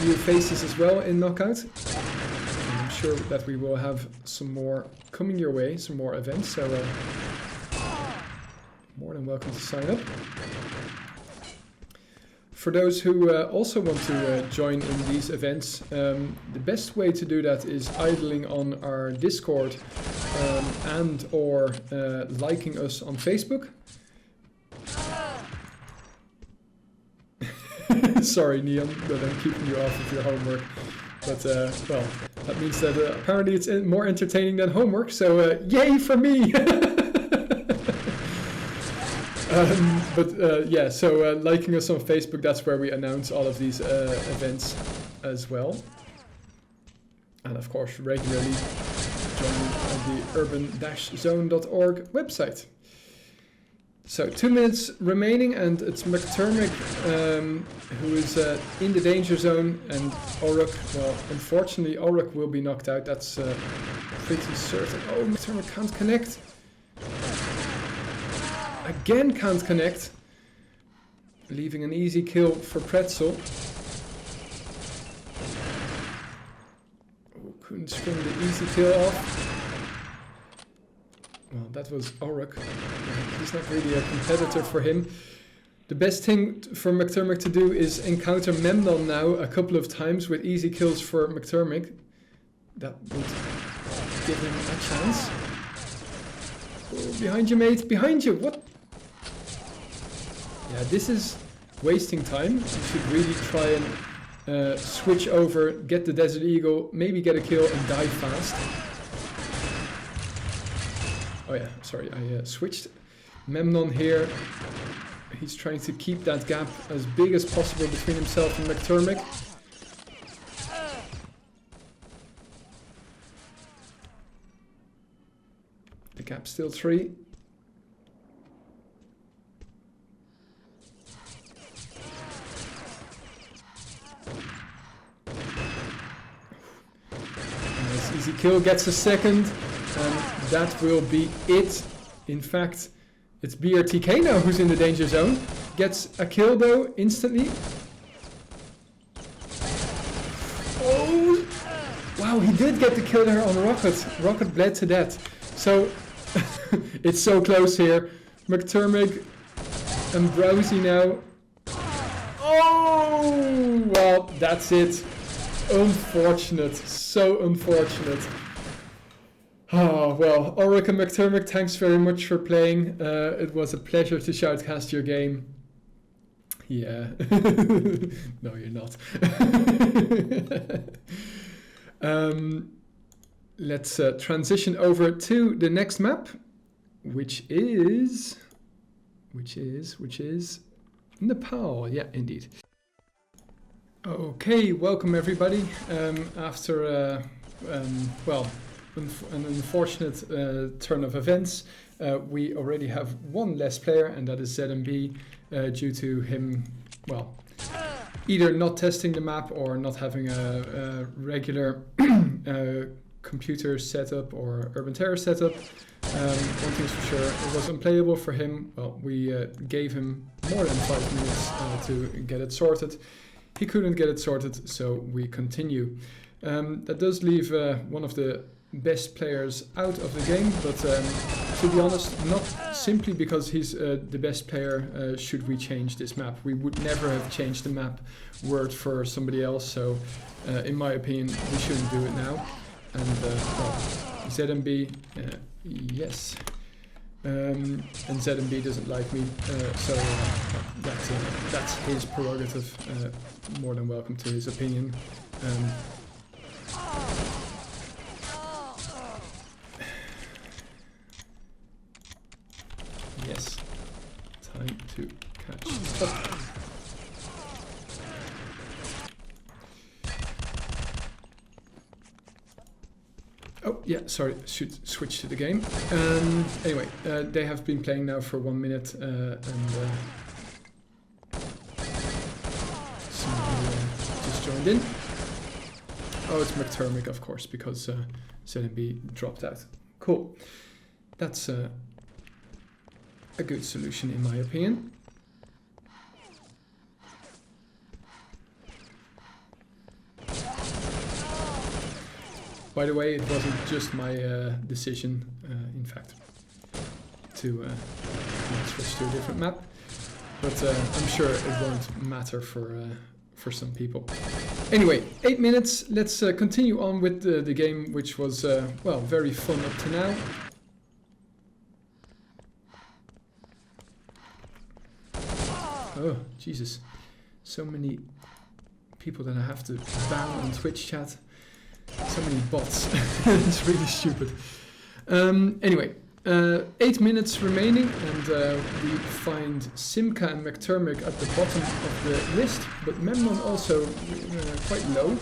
new faces as well in Knockout. I'm sure that we will have some more coming your way, some more events, so more than welcome to sign up. For those who also want to join in these events, the best way to do that is idling on our Discord and or liking us on Facebook. Sorry, Neon, that I'm keeping you off of your homework. But, well, that means that apparently it's more entertaining than homework, so yay for me! Yeah, so liking us on Facebook, that's where we announce all of these events as well. And of course, regularly join the urban-zone.org website. So 2 minutes remaining, and it's McTermick who is in the danger zone, and Oruk, well, unfortunately Oruk will be knocked out, that's pretty certain. Oh, McTermick can't connect. Again can't connect, leaving an easy kill for Pretzel. Oh, couldn't string the easy kill off. Well, that was Oruk. He's not really a competitor for him. The best thing for McTermick to do is encounter Memnon now a couple of times with easy kills for McTermick. That would give him a chance. Oh, behind you, mate! Behind you! What? Yeah, this is wasting time. You should really try and switch over, get the Desert Eagle, maybe get a kill and die fast. Oh yeah, sorry, I switched. Memnon here, he's trying to keep that gap as big as possible between himself and McTermick. The gap's still 3. Nice easy kill, gets a second, and that will be it. In fact, it's BRTK now who's in the danger zone. Gets a kill though, instantly. Oh! Wow, he did get the kill there on Rocket. Rocket bled to death. So, it's so close here. McTermick and Browsy now. Oh! Well, that's it. Unfortunate. So unfortunate. Oh, well, Oruk and McTermick, thanks very much for playing. It was a pleasure to shoutcast your game. Yeah. No, you're not. Let's transition over to the next map, which is Nepal. Yeah, indeed. Okay, welcome everybody. After well, an unfortunate turn of events, we already have one less player, and that is ZMB, due to him, well, either not testing the map or not having a regular computer setup or Urban Terror setup. One thing's for sure, it was unplayable for him. Well, we gave him more than 5 minutes to get it sorted. he couldn't get it sorted, so we continue. That does leave one of the best players out of the game, but to be honest, not simply because he's the best player should we change this map. We would never have changed the map word for somebody else, so in my opinion we shouldn't do it now. And well, ZMB, yes, and ZMB doesn't like me, so that's his prerogative. More than welcome to his opinion. Yes, time to catch up. Oh yeah, sorry, should switch to the game. Anyway, they have been playing now for 1 minute, and somebody just joined in. Oh, it's McTermick, of course, because ZMB dropped out. Cool. That's a good solution in my opinion. By the way, it wasn't just my decision, in fact, to switch to a different map, but I'm sure it won't matter for some people. Anyway, 8 minutes. Let's continue on with the game, which was well, very fun up to now. Oh, Jesus. So many people that I have to ban on Twitch chat. So many bots. It's really stupid. Anyway, 8 minutes remaining, and we find Simka and McTermick at the bottom of the list, but Memnon also quite low.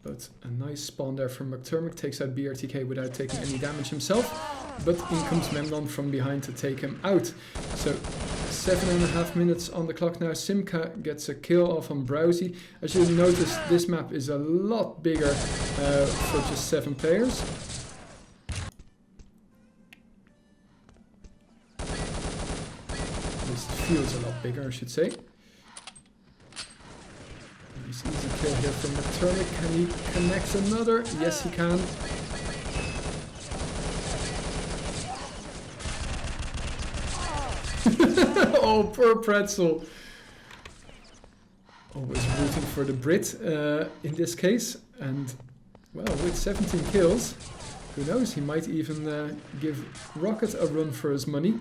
But a nice spawn there from McTermick, takes out BRTK without taking any damage himself, but in comes Memnon from behind to take him out. So 7.5 minutes on the clock now. Simka gets a kill off on Browsy. As you notice, this map is a lot bigger for just 7 players. This feels a lot bigger, I should say. Nice easy kill here from McTermick. Can he connect another? Yes, he can. Oh, poor Pretzel. Always rooting for the Brit in this case. And, well, with 17 kills, who knows, he might even give Rocket a run for his money.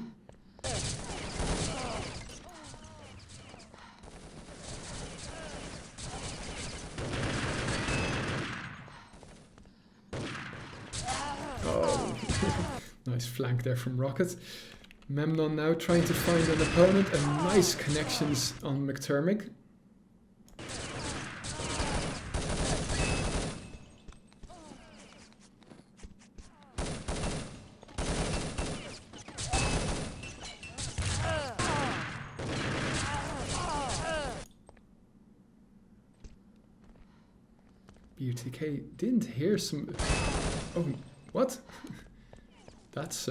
Oh, nice flank there from Rocket. Memnon now trying to find an opponent, and nice connections on McTermick. BRTK didn't hear some... Oh, what? That's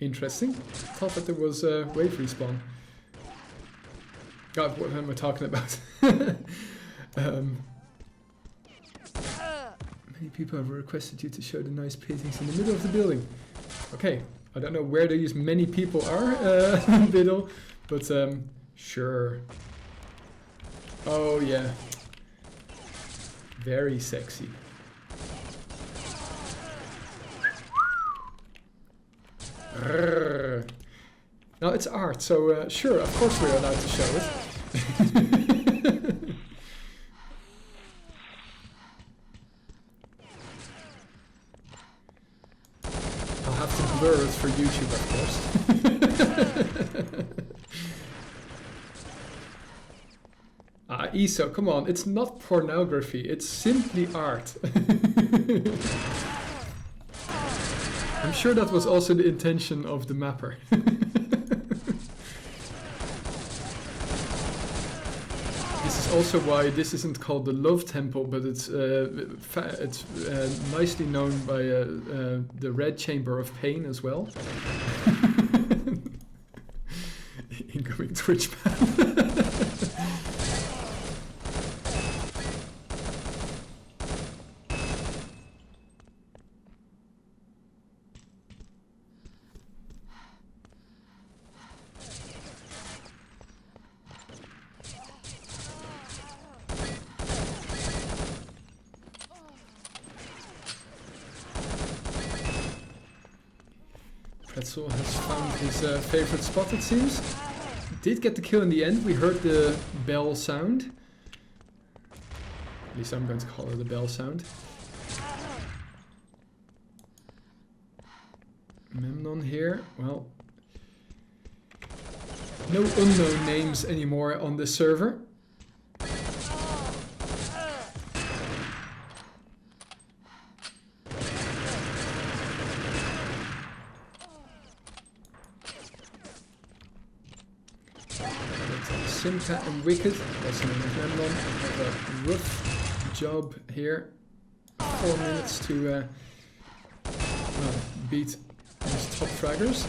interesting. Thought that there was a wave respawn. God, what am I talking about? Many people have requested you to show the nice paintings in the middle of the building. Okay, I don't know where these many people are in the middle, but sure. Oh yeah. Very sexy. Now it's art, so sure, of course we're allowed to show it. I'll have to blur it for YouTube, of course. ESO, come on, it's not pornography, it's simply art. I'm sure that was also the intention of the mapper. This is also why this isn't called the Love Temple, but it's nicely known by the Red Chamber of Pain as well. In doing Twitch ban. Pretzel has found his favorite spot, it seems. Did get the kill in the end. We heard the bell sound. At least I'm going to call it the bell sound. Memnon here. Well, no unknown names anymore on this server. Simka and Wicked, also known as Memnon, have a rough job here. 4 minutes to well, beat these top fraggers.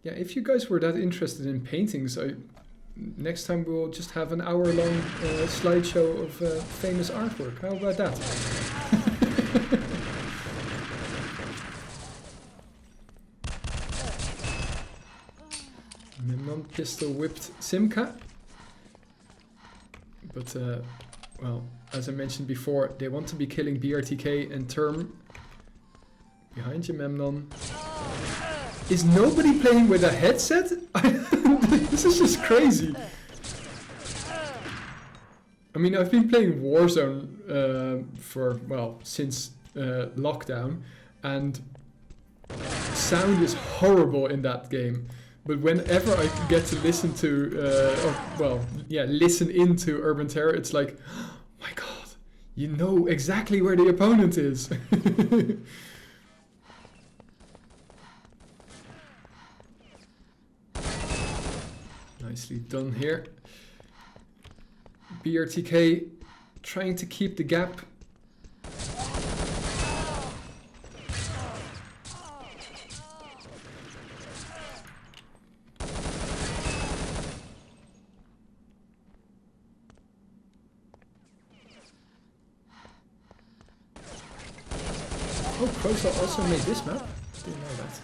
Yeah, if you guys were that interested in paintings, next time we'll just have an hour-long slideshow of famous artwork. How about that? Memnon pistol whipped Simka. But, well, as I mentioned before, they want to be killing BRTK and Term. Behind you, Memnon. Is nobody playing with a headset? This is just crazy. I mean, I've been playing Warzone for, well, since lockdown, and sound is horrible in that game. But whenever I get to listen to, listen into Urban Terror, it's like, oh my god, you know exactly where the opponent is. Nicely done here. BRTK trying to keep the gap. Oh, Crowsaw also made this map. Didn't know that.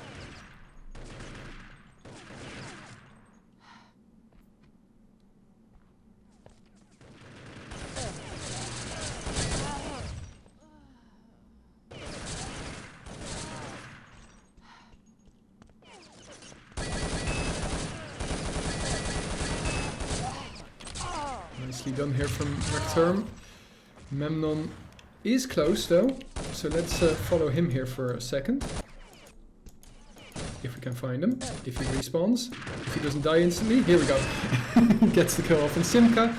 Nicely done here from Recterm. Memnon is close though, so let's follow him here for a second. If we can find him, if he respawns, if he doesn't die instantly, here we go. Gets the kill off, and Simka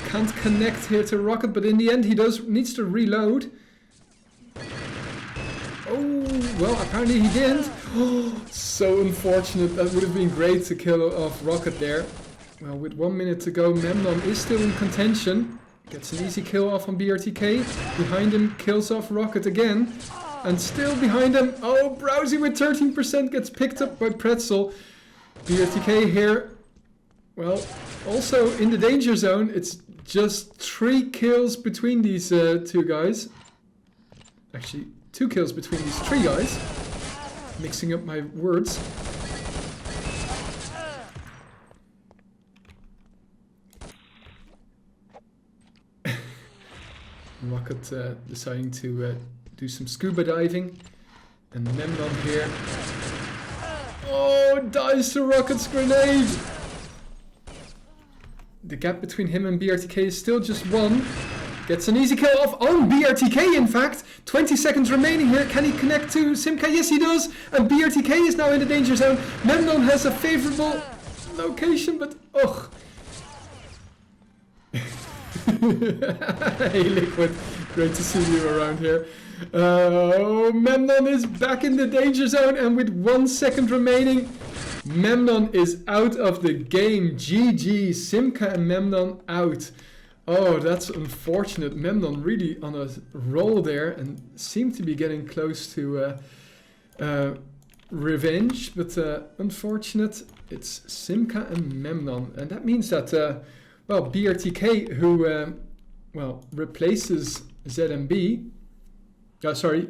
can't connect here to Rocket, but in the end he needs to reload. Oh, well, apparently he didn't. Oh, so unfortunate. That would have been great to kill off Rocket there. Well, with 1 minute to go, Memnon is still in contention. Gets an easy kill off on BRTK. Behind him, kills off Rocket again. And still behind him, oh, Browsy with 13% gets picked up by Pretzel. BRTK here, well, also in the danger zone. It's just 3 kills between these 2 guys. Actually, 2 kills between these 3 guys. Mixing up my words. Rocket deciding to do some scuba diving, and Memnon here. Oh, dies to Rocket's grenade! The gap between him and BRTK is still just 1. Gets an easy kill off on BRTK, in fact. 20 seconds remaining here. Can he connect to Simka? Yes, he does. And BRTK is now in the danger zone. Memnon has a favorable location, but ugh. Hey Liquid, great to see you around here. Memnon is back in the danger zone, and with 1 second remaining, Memnon is out of the game. GG, Simka and Memnon out. Oh, that's unfortunate. Memnon really on a roll there and seemed to be getting close to revenge, but unfortunate. It's Simka and Memnon, and that means that well, BRTK, who well, replaces ZMB. Sorry,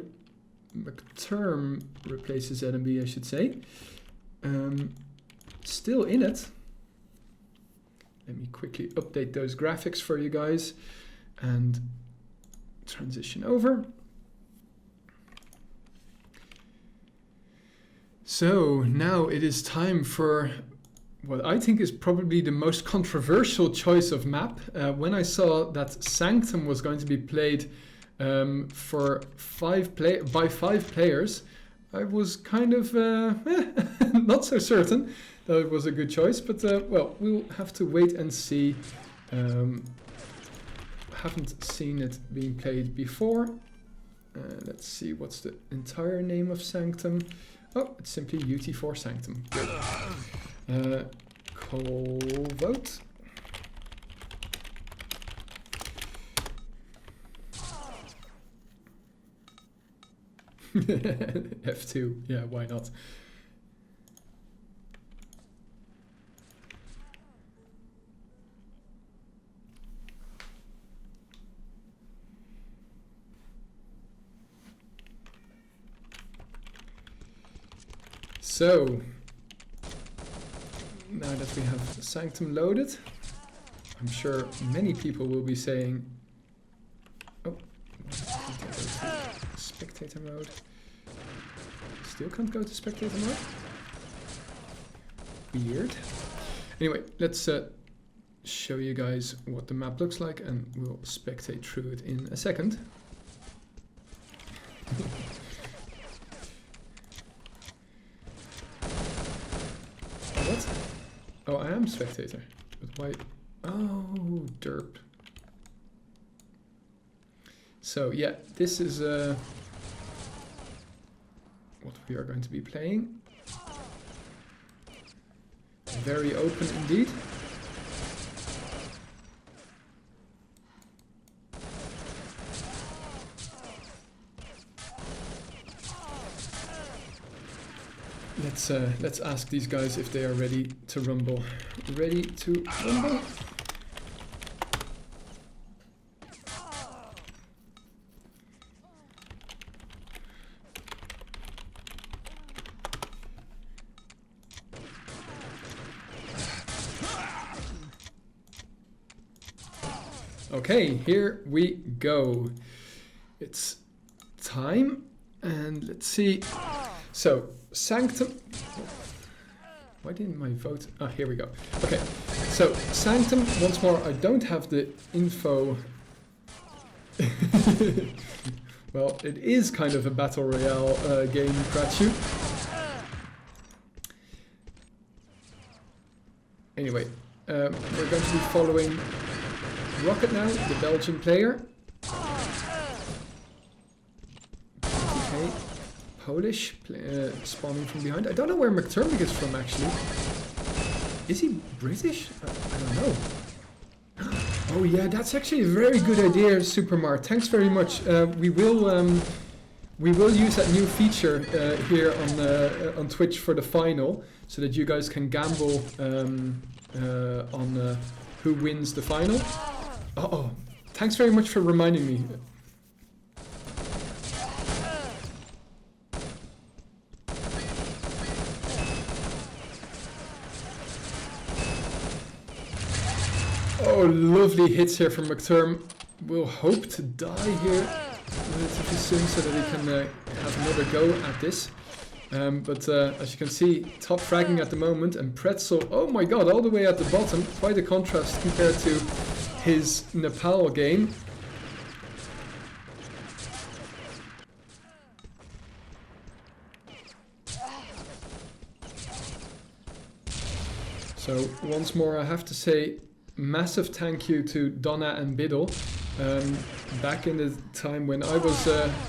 McTerm replaces ZMB, I should say. Still in it. Let me quickly update those graphics for you guys and transition over. So now it is time for what I think is probably the most controversial choice of map. When I saw that Sanctum was going to be played for by five players, I was kind of not so certain that it was a good choice, but well, we'll have to wait and see. Haven't seen it being played before. Let's see, what's the entire name of Sanctum? Oh, it's simply UT4 Sanctum. Good. Call vote. F2, yeah, why not? So, now that we have Sanctum loaded, I'm sure many people will be saying, oh, spectator mode. Still can't go to spectator mode? Weird. Anyway, let's show you guys what the map looks like and we'll spectate through it in a second. What? Oh, I am spectator. But why? Oh, derp. So yeah, this is what we are going to be playing. Very open indeed. Let's ask these guys if they are ready to rumble. Ready to rumble? Okay, here we go. It's time, and let's see. So, Sanctum. Why didn't my vote? Ah, here we go. Okay, so Sanctum, once more, I don't have the info. Well, it is kind of a battle royale game, Kratchu. Anyway, we're going to be following Rocket now, the Belgian player. Okay, Polish, spawning from behind. I don't know where McTurmic is from, actually. Is he British? I don't know. Oh yeah, that's actually a very good idea, Supermar. Thanks very much. We will use that new feature here on Twitch for the final, so that you guys can gamble on who wins the final. Oh, thanks very much for reminding me. Oh, lovely hits here from McTerm. We'll hope to die here relatively soon so that we can have another go at this. But as you can see, top fragging at the moment, and Pretzel, oh my god, all the way at the bottom. Quite a contrast compared to his Nepal game. So once more I have to say massive thank you to Donna and Biddle. Back in the time when I was,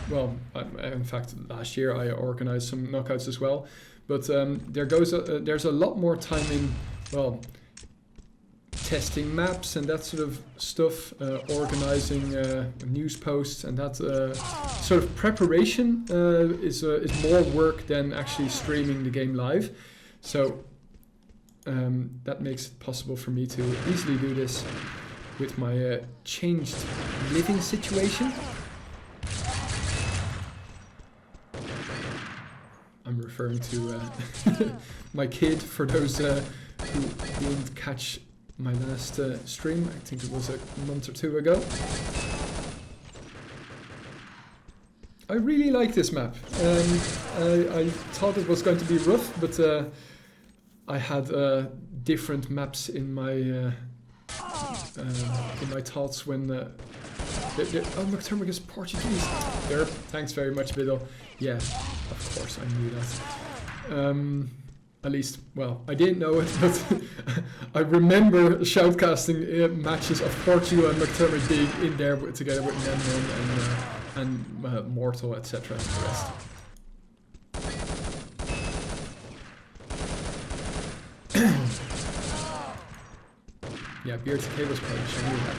well, in fact last year I organized some knockouts as well, but there's a lot more time in, well, testing maps and that sort of stuff, organizing news posts, and that sort of preparation is more work than actually streaming the game live. So that makes it possible for me to easily do this with my changed living situation. I'm referring to my kid, for those who didn't catch my last stream. I think it was a month or two ago. I really like this map. I thought it was going to be rough, but I had different maps in my thoughts when. Oh, McTurmick is Portuguese. There, thanks very much, Biddle. Yeah, of course I knew that. At least, well, I didn't know it, but I remember shoutcasting matches of Portugal and McTurmick being in there together with Nemnon and Mortal, etc. and the rest. Yeah, BRTK was Polish, I knew that.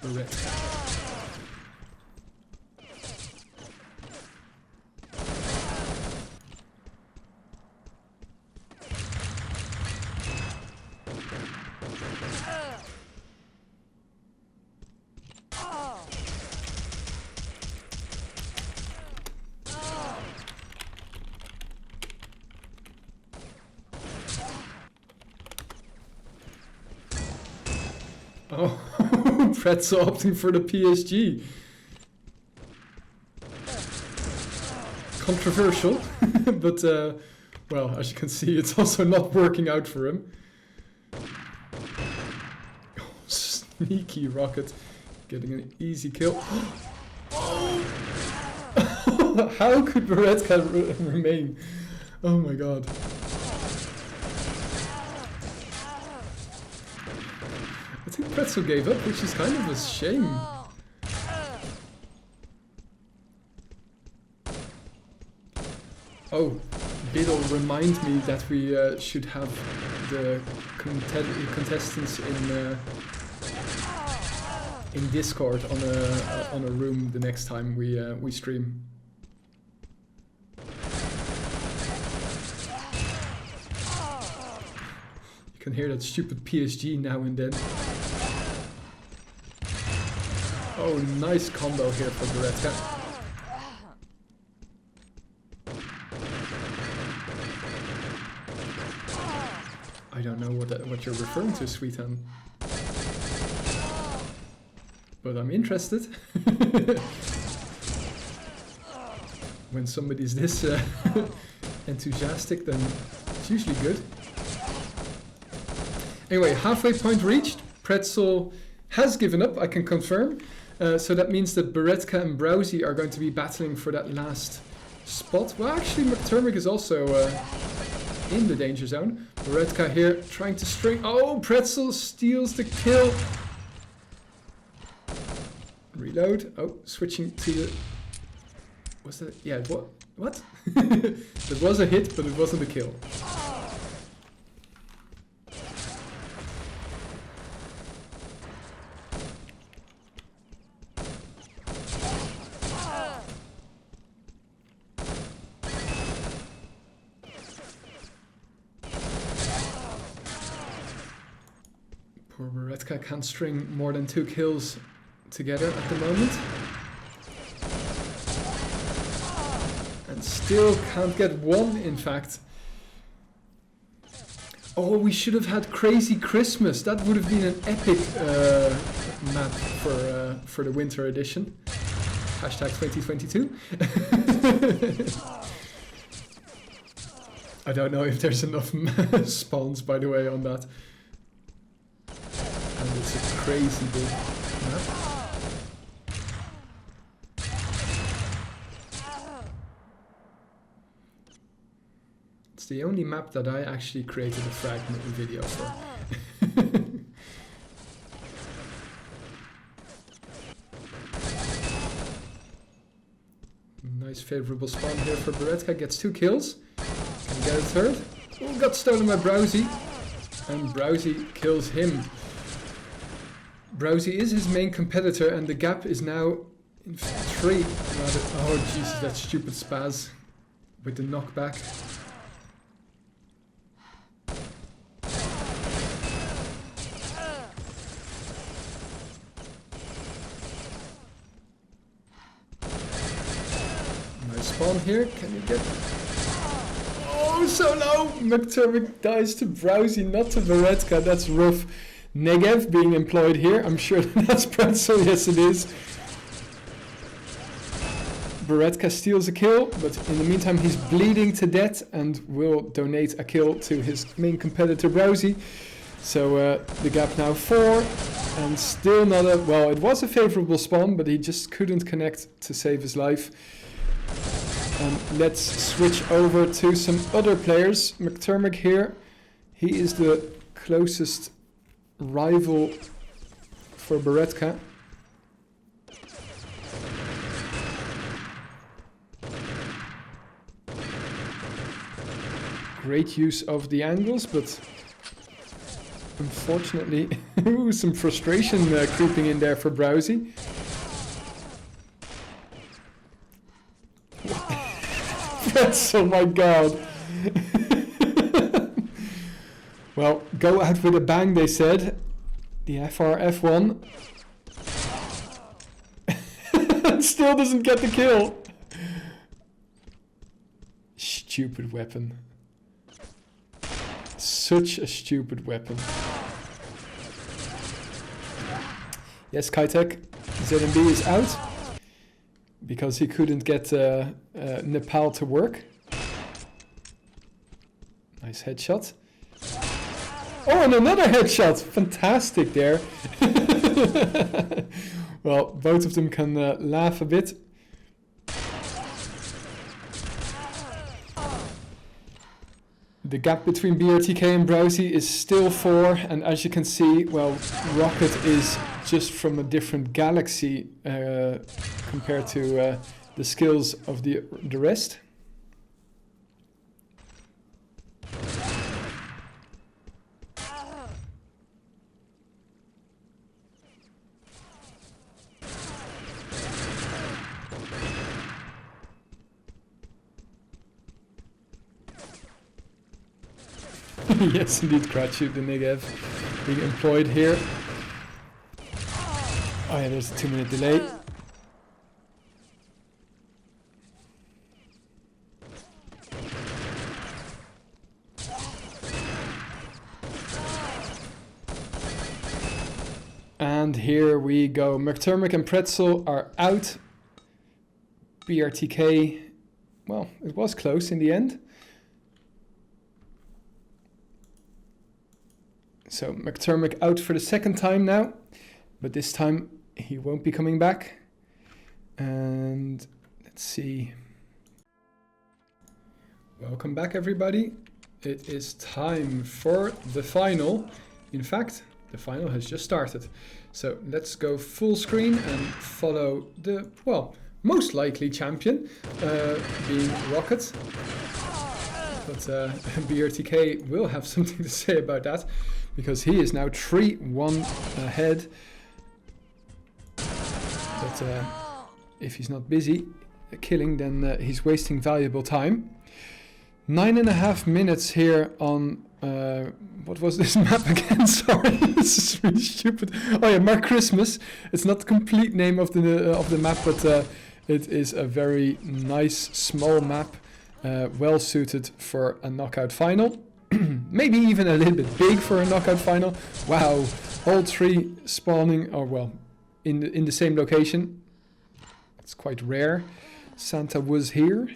Red. Oh, Pretzel opting for the PSG. Controversial, but well, as you can see, it's also not working out for him. Oh, sneaky Rocket, getting an easy kill. How could Beretka remain? Oh my god. I think Pretzel gave up, which is kind of a shame. Oh, Biddle remind me that we should have the contestants in Discord on a room the next time we stream. You can hear that stupid PSG now and then. Oh, nice combo here for Beretka. I don't know what you're referring to, Sweetan. But I'm interested. When somebody's this enthusiastic, then it's usually good. Anyway, halfway point reached. Pretzel has given up, I can confirm. So that means that Beretka and Browsy are going to be battling for that last spot. Well, actually, McTurmick is also in the danger zone. Beretka here trying to string. Oh, Pretzel steals the kill. Reload. Oh, switching to the. Was that? Yeah. What? It was a hit, but it wasn't a kill. Poor Beretka can't string more than 2 kills together at the moment. And still can't get one, in fact. Oh, we should have had Crazy Christmas. That would have been an epic map for the winter edition. Hashtag 2022. I don't know if there's enough spawns, by the way, on that. And it's a crazy big map. It's the only map that I actually created a fragment video for. Nice favorable spawn here for Beretka. Gets 2 kills. Can he get a third? Oh, got stolen by Browsy. And Browsy kills him. Browsy is his main competitor, and the gap is now in 3. Oh Jesus, that stupid spaz with the knockback. Nice spawn here. Can you get? Oh, so low! McTurmic dies to Browsy, not to Beretka. That's rough. Negev being employed here. I'm sure that's Pretzel. Yes, it is. Beretka steals a kill, but in the meantime he's bleeding to death and will donate a kill to his main competitor Browsy. So the gap now 4, and still not a... Well, it was a favorable spawn, but he just couldn't connect to save his life. Let's switch over to some other players. McTurmic here. He is the closest rival for Beretka. Great use of the angles, but unfortunately some frustration creeping in there for Browsy. That's, oh my god. Well, go out with a bang, they said. The FR-F1. Still doesn't get the kill. Stupid weapon. Such a stupid weapon. Yes, Kitek. ZMB is out. Because he couldn't get Nepal to work. Nice headshot. Oh, and another headshot! Fantastic there. Well, both of them can laugh a bit. The gap between BRTK and Browsy is still 4, and as you can see, well, Rocket is just from a different galaxy compared to the skills of the rest. Yes, indeed, Kratchuk, the Negev, being employed here. Oh yeah, there's a 2-minute delay. And here we go. McTurmic and Pretzel are out. BRTK, well, it was close in the end. So McTurmic out for the 2nd time now, but this time he won't be coming back. And let's see. Welcome back, everybody. It is time for the final. In fact, the final has just started. So let's go full screen and follow the, well, most likely champion, being Rocket. But BRTK will have something to say about that, because he is now 3-1 ahead. But if he's not busy killing, then he's wasting valuable time. 9.5 minutes here on, what was this map again? Sorry, this is really stupid. Oh yeah, Merry Christmas. It's not the complete name of the map, but it is a very nice small map. Well suited for a knockout final. Maybe even a little bit big for a knockout final. Wow, all 3 spawning, or well, in the same location. It's quite rare. Santa was here.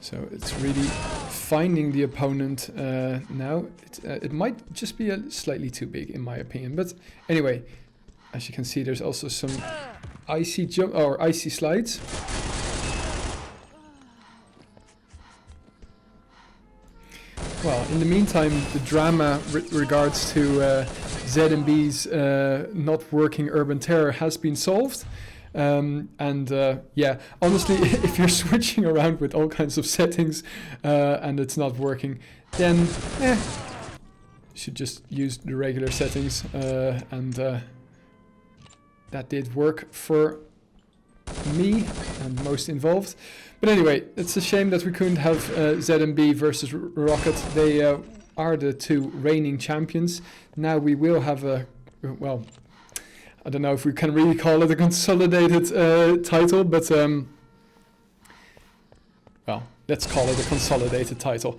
So it's really finding the opponent now. It might just be slightly too big in my opinion. But anyway, as you can see, there's also some icy jump or icy slides. Well, in the meantime, the drama with regards to ZMB's not working Urban Terror has been solved. Yeah, honestly, if you're switching around with all kinds of settings and it's not working, then you should just use the regular settings. That did work for me and most involved. But anyway, it's a shame that we couldn't have ZMB versus Rocket. They are the two reigning champions. Now we will have a, well, I don't know if we can really call it a consolidated title, but well, let's call it a consolidated title.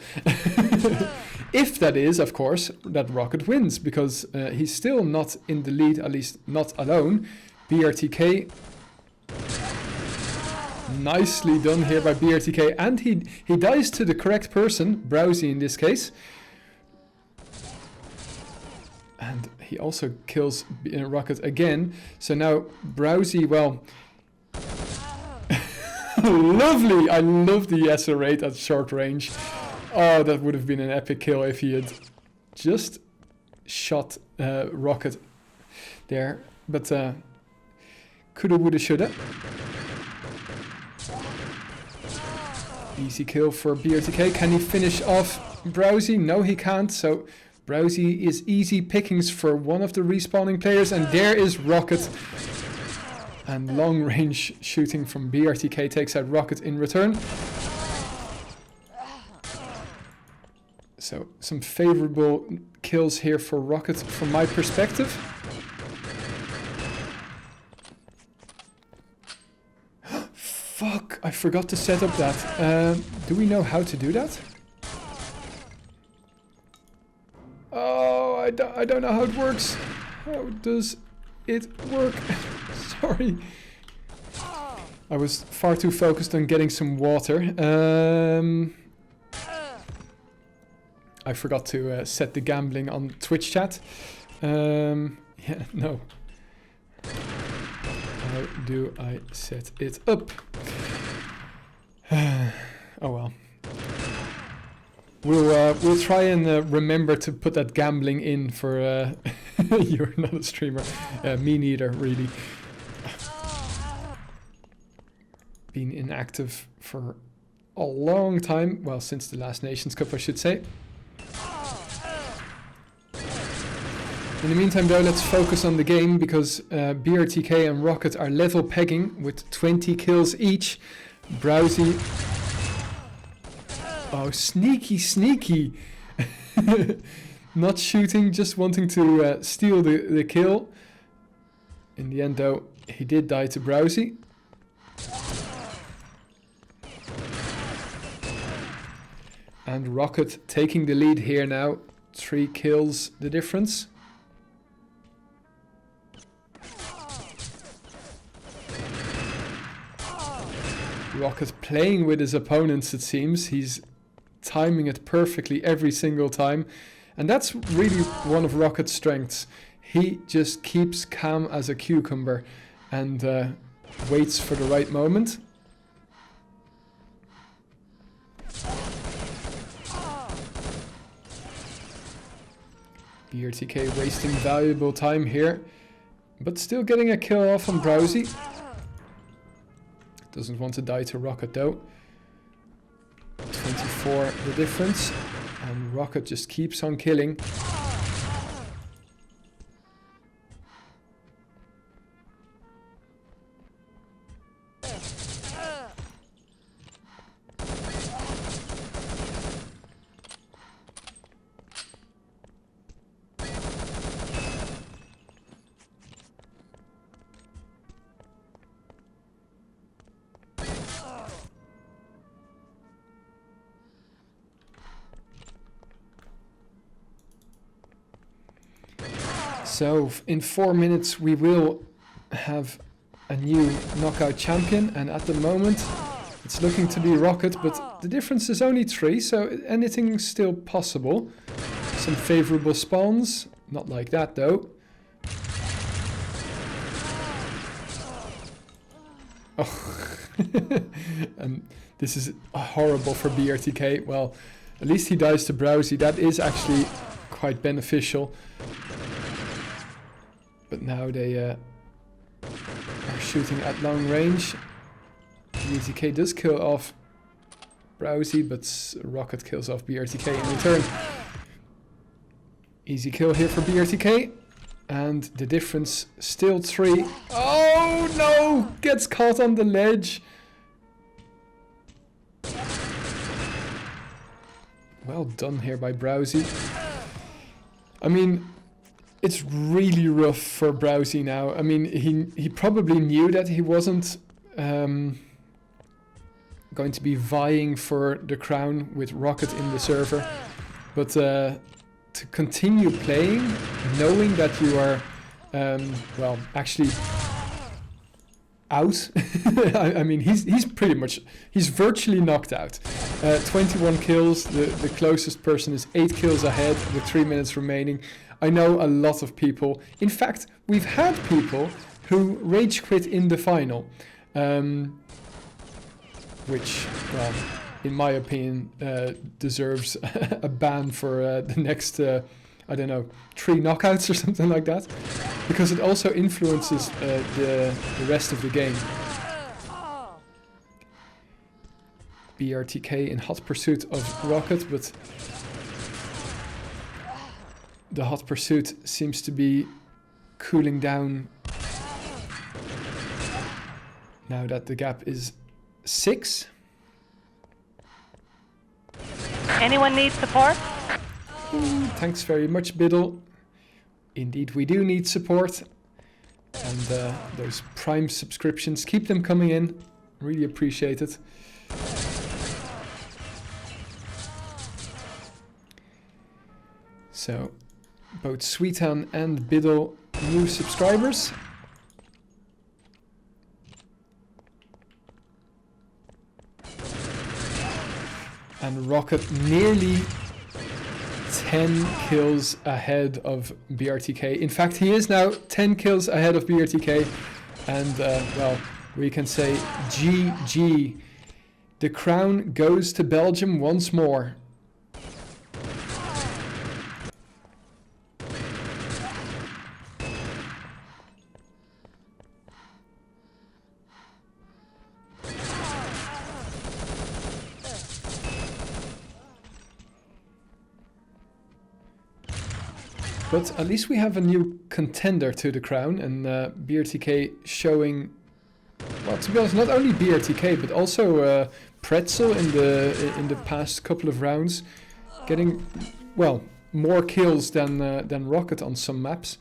If that is, of course, that Rocket wins, because he's still not in the lead, at least not alone. BRTK, nicely done here by BRTK, and he dies to the correct person, Browsy in this case. And he also kills Rocket again. So now Browsy, well, lovely! I love the ESO rate at short range. Oh, that would have been an epic kill if he had just shot Rocket there. But coulda, woulda, shoulda. Easy kill for BRTK. Can he finish off Browsy? No, he can't. So Browsy is easy pickings for one of the respawning players. And there is Rocket. And long range shooting from BRTK takes out Rocket in return. So some favorable kills here for Rocket from my perspective. Fuck, I forgot to set up that. Do we know how to do that? Oh, I don't know how it works. How does it work? Sorry. I was far too focused on getting some water. I forgot to set the gambling on Twitch chat. Yeah, no. How do I set it up? Oh well. We'll try and remember to put that gambling in for you're not a streamer. Me neither, really. Been inactive for a long time. Well, since the last Nations Cup, I should say. In the meantime, though, let's focus on the game, because BRTK and Rocket are level pegging with 20 kills each. Browsy. Oh, sneaky, sneaky. Not shooting, just wanting to steal the kill. In the end, though, he did die to Browsy. And Rocket taking the lead here now. 3 kills the difference. Rocket playing with his opponents, it seems. He's timing it perfectly every single time. And that's really one of Rocket's strengths. He just keeps calm as a cucumber and waits for the right moment. BRTK wasting valuable time here, but still getting a kill off on Browsy. Doesn't want to die to Rocket though. 24 the difference, and Rocket just keeps on killing. So in 4 minutes we will have a new knockout champion, and at the moment it's looking to be Rocket, but the difference is only 3, so anything's still possible. Some favorable spawns, not like that though. Oh, and this is horrible for BRTK. Well, at least he dies to Browsy. That is actually quite beneficial. But now they are shooting at long range. BRTK does kill off Browsy, but Rocket kills off BRTK in return. Easy kill here for BRTK. And the difference still 3. Oh no! Gets caught on the ledge. Well done here by Browsy. I mean, it's really rough for Browsy now. I mean, he probably knew that he wasn't going to be vying for the crown with Rocket in the server. But to continue playing, knowing that you are, well, actually out. I mean, he's pretty much, he's virtually knocked out. 21 kills, the closest person is 8 kills ahead with 3 minutes remaining. I know a lot of people, in fact, we've had people who rage quit in the final, which, well, in my opinion, deserves a ban for the next, I don't know, 3 knockouts or something like that, because it also influences the rest of the game. BRTK in hot pursuit of Rocket, but the hot pursuit seems to be cooling down now that the gap is 6. Anyone need support? Thanks very much, Biddle. Indeed, we do need support. And those Prime subscriptions, keep them coming in. Really appreciate it. So, both Sweetan and Biddle, new subscribers. And Rocket nearly 10 kills ahead of BRTK. In fact, he is now 10 kills ahead of BRTK. And, well, we can say GG. The crown goes to Belgium once more. But at least we have a new contender to the crown, and BRTK showing, well, to be honest, not only BRTK but also Pretzel in the past couple of rounds, getting, well, more kills than Rocket on some maps.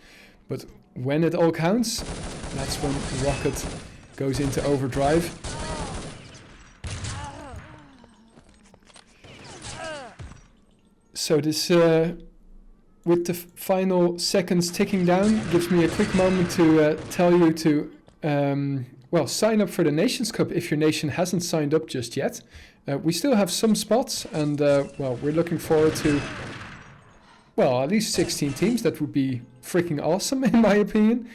But when it all counts, that's when Rocket goes into overdrive. So this, with the final seconds ticking down, gives me a quick moment to tell you to, well, sign up for the Nations Cup if your nation hasn't signed up just yet. We still have some spots, and, well, we're looking forward to, well, at least 16 teams. That would be freaking awesome, in my opinion.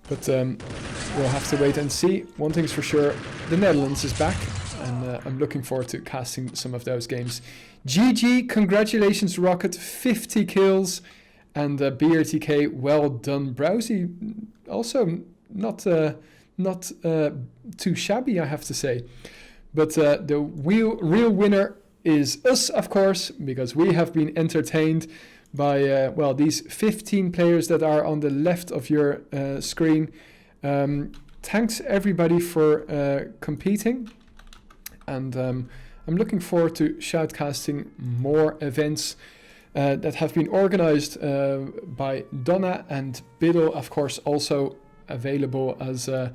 But we'll have to wait and see. One thing's for sure, the Netherlands is back, and I'm looking forward to casting some of those games. GG, congratulations Rocket, 50 kills, and BRTK, well done. Browsy, also not too shabby, I have to say. But the real winner is us, of course, because we have been entertained by, well, these 15 players that are on the left of your screen. Thanks everybody for competing, and I'm looking forward to shoutcasting more events that have been organized by Donna, and Biddle, of course, also available as the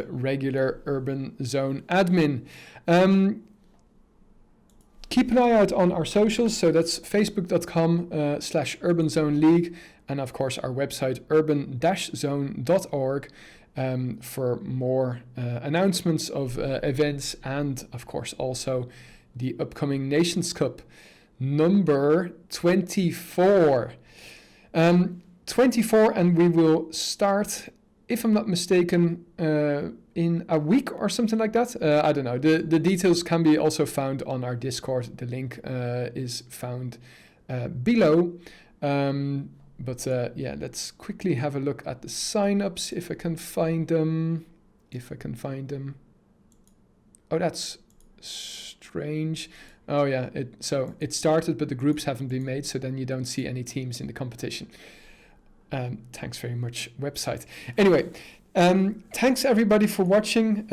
regular Urban Zone admin. Keep an eye out on our socials, so that's facebook.com/urbanzoneleague, and of course our website urban-zone.org for more announcements of events, and of course also the upcoming Nations Cup number 24. 24, and we will start, if I'm not mistaken, in a week or something like that. I don't know. The details can be also found on our Discord. The link is found below. But yeah, let's quickly have a look at the sign-ups if I can find them. if I can find them. Oh, that's strange. Oh yeah, so it started, but the groups haven't been made, so then you don't see any teams in the competition. Thanks very much, website. Anyway, thanks everybody for watching.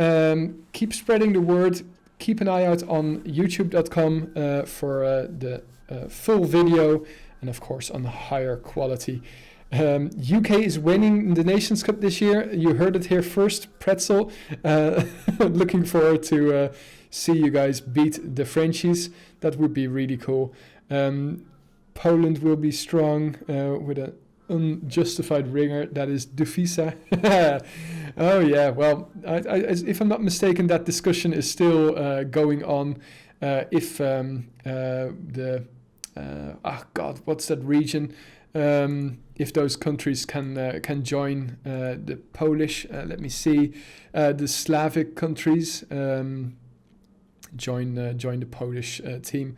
Keep spreading the word. Keep an eye out on youtube.com for the full video, and of course on the higher quality. UK is winning the Nations Cup this year. You heard it here first, Pretzel. Looking forward to see you guys beat the Frenchies. That would be really cool. Poland will be strong with an unjustified ringer. That is Dufisa. Oh yeah, well, if I'm not mistaken, that discussion is still going on. If what's that region? If those countries can join the Polish, let me see, the Slavic countries join the Polish team.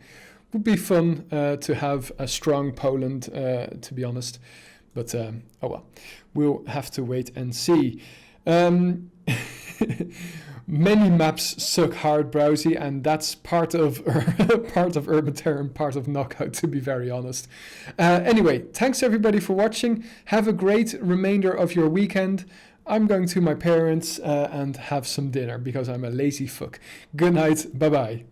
Would be fun to have a strong Poland, to be honest. But oh well, we'll have to wait and see. Many maps suck hard, Browsy, and that's part of Urban Terror and part of Knockout, to be very honest. Anyway, thanks everybody for watching. Have a great remainder of your weekend. I'm going to my parents and have some dinner because I'm a lazy fuck. Good night. Bye-bye.